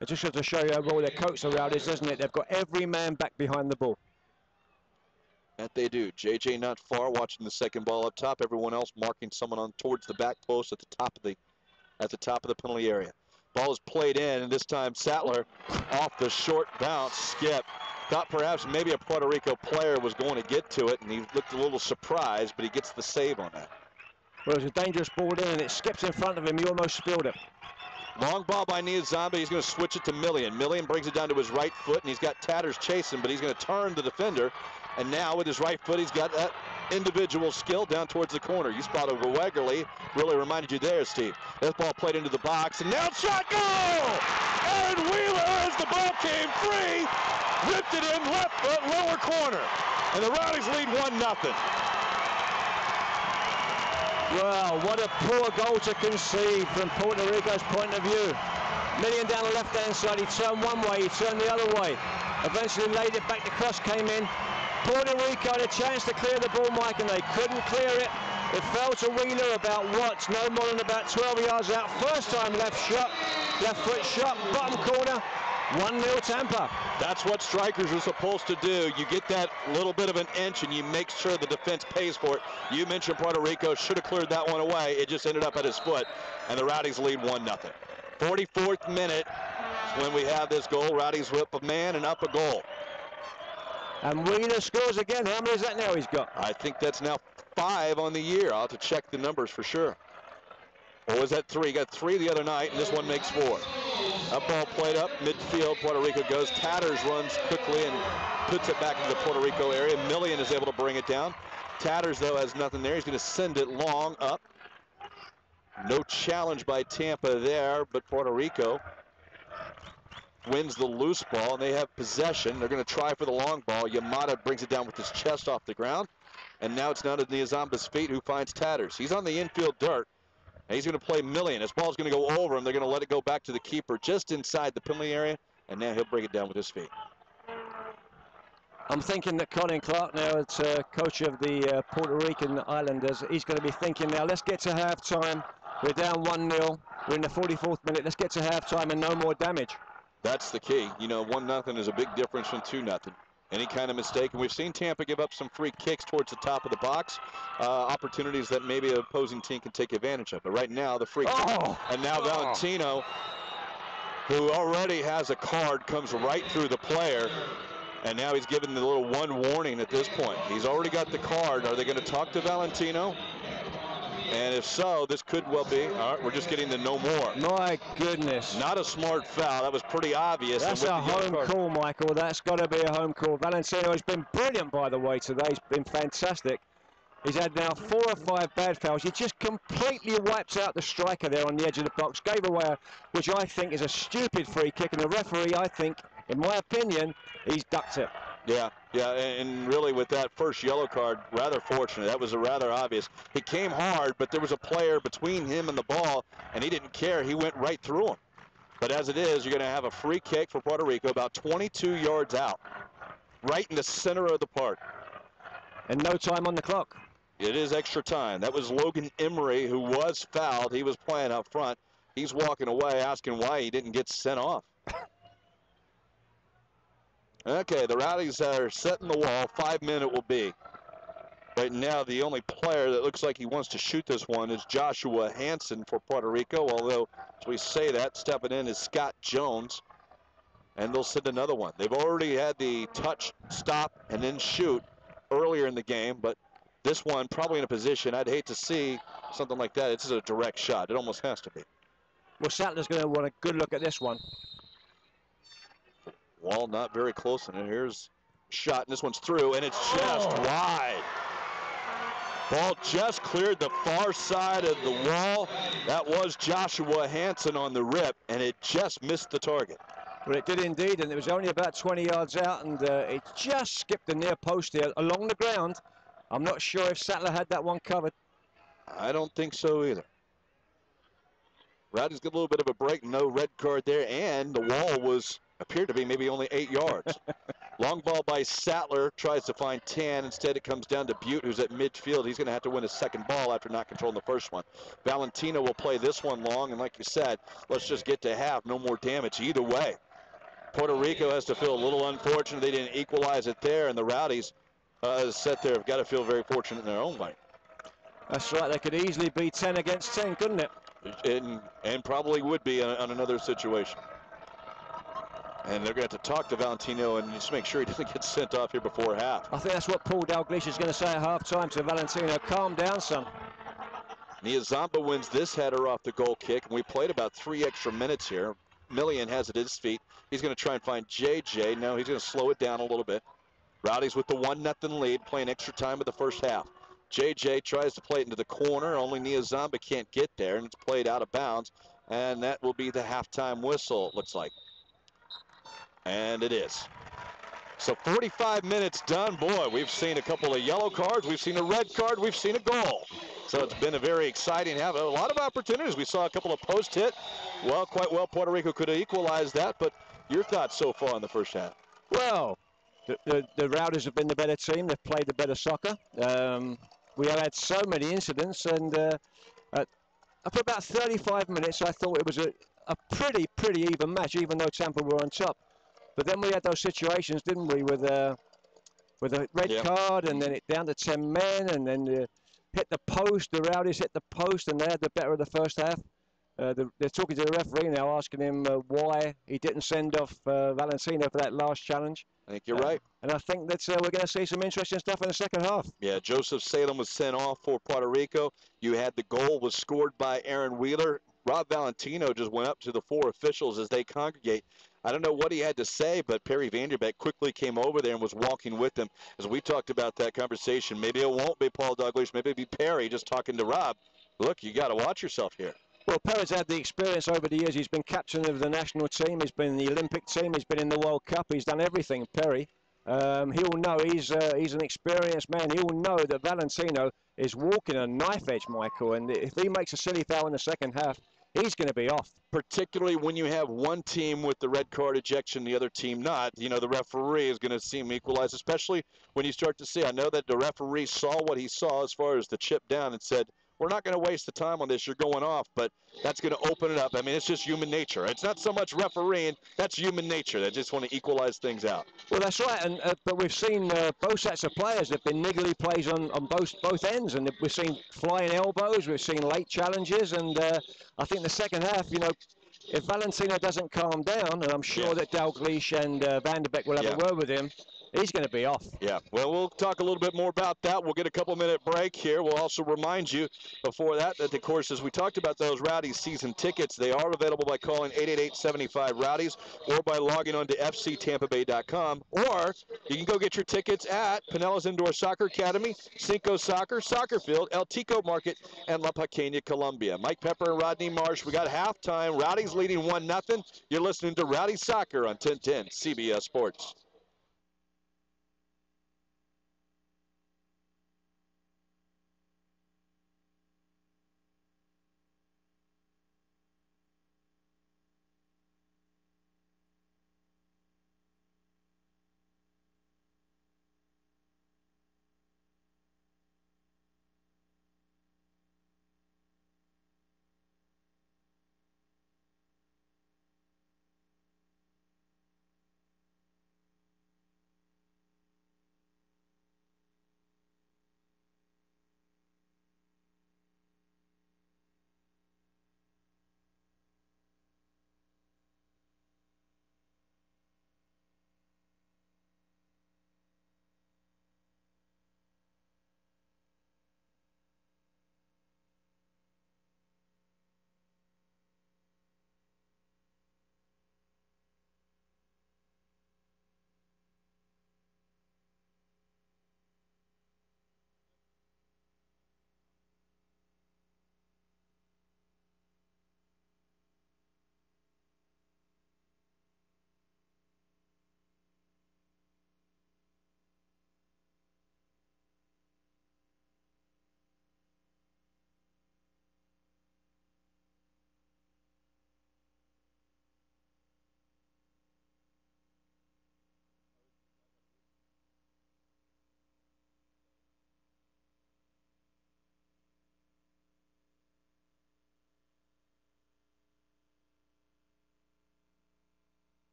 Speaker 2: It just goes to show you how well their coach around is, doesn't it? They've got every man back behind the ball.
Speaker 3: That they do. JJ not far, watching the second ball up top. Everyone else marking someone on towards the back post at the top of the penalty area. Ball is played in, and this time Sattler off the short bounce skip. Thought perhaps maybe a Puerto Rico player was going to get to it, and he looked a little surprised, but he gets the save on that.
Speaker 2: Well, it was a dangerous ball in, and it skips in front of him. He almost spilled it.
Speaker 3: Long ball by Niazamba. He's going to switch it to Millian. Millian brings it down to his right foot, and he's got Tatters chasing, but he's going to turn the defender. And now with his right foot, he's got that individual skill down towards the corner. You spotted Wegerle. Really reminded you there, Steve. That ball played into the box, and now shot goal! Aaron Wheeler, as the ball came free, ripped it in left foot, lower corner. And the Rowdies lead 1-0.
Speaker 2: Well, what a poor goal to concede from Puerto Rico's point of view. Millian down the left-hand side, he turned one way, he turned the other way. Eventually laid it back, the cross came in. Puerto Rico had a chance to clear the ball, Mike, and they couldn't clear it. It fell to Wheeler about no more than about 12 yards out. First time left foot shot, bottom corner. 1-0 Tampa.
Speaker 3: That's what strikers are supposed to do. You get that little bit of an inch and you make sure the defense pays for it. You mentioned Puerto Rico should have cleared that one away. It just ended up at his foot, and the Rowdies lead 1-0. 44th minute is when we have this goal. Rowdies whip a man and up a goal.
Speaker 2: And Wheeler scores again. How many is that now he's got?
Speaker 3: I think that's now 5 on the year. I'll have to check the numbers for sure. Or was that 3? He got 3 the other night, and this one makes 4. That ball played up midfield. Puerto Rico goes. Tatters runs quickly and puts it back into the Puerto Rico area. Millian is able to bring it down. Tatters, though, has nothing there. He's going to send it long up. No challenge by Tampa there, but Puerto Rico wins the loose ball, and they have possession. They're going to try for the long ball. Yamada brings it down with his chest off the ground, and now it's down to Niazamba's feet, who finds Tatters. He's on the infield dirt. And he's going to play Millian. His ball's going to go over him. They're going to let it go back to the keeper just inside the penalty area, and now he'll bring it down with his feet.
Speaker 2: I'm thinking that Colin Clark now, as coach of the Puerto Rican Islanders, he's going to be thinking now, let's get to halftime. We're down 1-0. We're in the 44th minute. Let's get to halftime and no more damage.
Speaker 3: That's the key. You know, 1-0 is a big difference from 2-0. Any kind of mistake, and we've seen Tampa give up some free kicks towards the top of the box, opportunities that maybe an opposing team can take advantage of. But right now, the free kick, and now Valentino, who already has a card, comes right through the player, and now he's given the little one warning at this point. He's already got the card. Are they going to talk to Valentino? And if so, this could well be. All right, we're just getting the no more.
Speaker 2: My goodness.
Speaker 3: Not a smart foul. That was pretty obvious.
Speaker 2: That's a home call, Michael. That's got to be a home call. Valentino has been brilliant, by the way, today. He's been fantastic. He's had now 4 or 5 bad fouls. He just completely wipes out the striker there on the edge of the box. Gave away, which I think is a stupid free kick. And the referee, I think, in my opinion, he's ducked it.
Speaker 3: Yeah, and really with that first yellow card, rather fortunate. That was a rather obvious. He came hard, but there was a player between him and the ball, and he didn't care. He went right through him. But as it is, you're going to have a free kick for Puerto Rico about 22 yards out, right in the center of the park.
Speaker 2: And no time on the clock.
Speaker 3: It is extra time. That was Logan Emery, who was fouled. He was playing up front. He's walking away asking why he didn't get sent off. Okay, the Rowdies are setting the wall. 5 men it will be. Right now, the only player that looks like he wants to shoot this one is Joshua Hansen for Puerto Rico, although, as we say that, stepping in is Scott Jones. And they'll send another one. They've already had the touch, stop, and then shoot earlier in the game, but this one probably in a position I'd hate to see something like that. It's a direct shot. It almost has to be.
Speaker 2: Well, Sattler's going to want a good look at this one.
Speaker 3: Wall not very close, and here's a shot, and this one's through, and it's just wide. Ball just cleared the far side of the wall. That was Joshua Hansen on the rip, and it just missed the target.
Speaker 2: Well, it did indeed, and it was only about 20 yards out, and it just skipped the near post here along the ground. I'm not sure if Sattler had that one covered.
Speaker 3: I don't think so either. Rowdy's got a little bit of a break, no red card there, and the wall appeared to be maybe only 8 yards. Long ball by Sattler, tries to find Tan. Instead, it comes down to Butte, who's at midfield. He's going to have to win a second ball after not controlling the first one. Valentino will play this one long, and like you said, let's just get to half. No more damage either way. Puerto Rico has to feel a little unfortunate they didn't equalize it there, and the Rowdies, as set there, have got to feel very fortunate in their own right.
Speaker 2: That's right. They could easily be 10 against 10, couldn't it?
Speaker 3: And probably would be on another situation. And they're going to have to talk to Valentino and just make sure he doesn't get sent off here before half.
Speaker 2: I think that's what Paul Dalglish is going to say at halftime to Valentino. Calm down, son.
Speaker 3: Niazamba wins this header off the goal kick, and we played about 3 extra minutes here. Millian has it at his feet. He's going to try and find JJ. No, he's going to slow it down a little bit. Rowdies with the 1-0 lead, playing extra time of the first half. JJ tries to play it into the corner. Only Niazamba can't get there, and it's played out of bounds. And that will be the halftime whistle, it looks like. And it is. So 45 minutes done. Boy, we've seen a couple of yellow cards. We've seen a red card. We've seen a goal. So it's been a very exciting half. A lot of opportunities. We saw a couple of post hit. Well, quite well, Puerto Rico could have equalized that. But your thoughts so far in the first half?
Speaker 2: Well, the Rowdies have been the better team. They've played the better soccer. We have had so many incidents, and for about 35 minutes, I thought it was a pretty even match, even though Tampa were on top. But then we had those situations, didn't we, with a red card, and then it down to 10 men, and then hit the post. The Rowdies hit the post, and they had the better of the first half. They're talking to the referee now, asking him why he didn't send off Valentino for that last challenge.
Speaker 3: I think you're right.
Speaker 2: And I think that we're going to see some interesting stuff in the second half.
Speaker 3: Yeah, Joseph Salem was sent off for Puerto Rico. You had the goal was scored by Aaron Wheeler. Rob Valentino just went up to the 4 officials as they congregate. I don't know what he had to say, but Perry Vanderbeek quickly came over there and was walking with them. As we talked about that conversation, maybe it won't be Paul Dalglish, maybe it'll be Perry just talking to Rob. Look, you got to watch yourself here.
Speaker 2: Well, Perry's had the experience over the years. He's been captain of the national team. He's been in the Olympic team. He's been in the World Cup. He's done everything, Perry. He'll know he's an experienced man. He'll know that Valentino is walking a knife edge, Michael. And if he makes a silly foul in the second half, he's going to be off.
Speaker 3: Particularly when you have one team with the red card ejection, the other team not. You know, the referee is going to seem equalized, especially when you start to see. I know that the referee saw what he saw as far as the chip down and said, we're not going to waste the time on this. You're going off, but that's going to open it up. I mean, it's just human nature. It's not so much refereeing. That's human nature. They just want to equalize things out.
Speaker 2: Well, that's right. And but we've seen both sets of players. There have been niggly plays on both ends, and we've seen flying elbows. We've seen late challenges, and I think the second half, you know, if Valentino doesn't calm down, and I'm sure that Dalglish and Vanderbeek will have a word with him, he's going to be off.
Speaker 3: Yeah, well, we'll talk a little bit more about that. We'll get a couple-minute break here. We'll also remind you before that, of course, as we talked about those Rowdies season tickets, they are available by calling 888-75-ROWDIES or by logging on to FCTBvsPR1stHalf.f4v, or you can go get your tickets at Pinellas Indoor Soccer Academy, Cinco Soccer, Soccer Field, El Tico Market, and La Pequeña, Colombia. Mike Pepper and Rodney Marsh, we got halftime. Rowdies leading 1-0. You're listening to Rowdy Soccer on 1010 CBS Sports.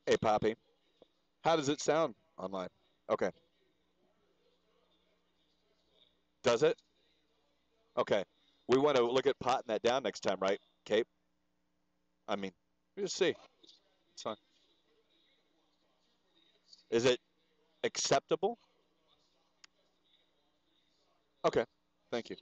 Speaker 3: Hey, Poppy. How does it sound online? Okay. Does it? Okay. We want to look at potting that down next time, right, Cape? I mean, we'll just see. It's fine. Is it acceptable? Okay. Thank you.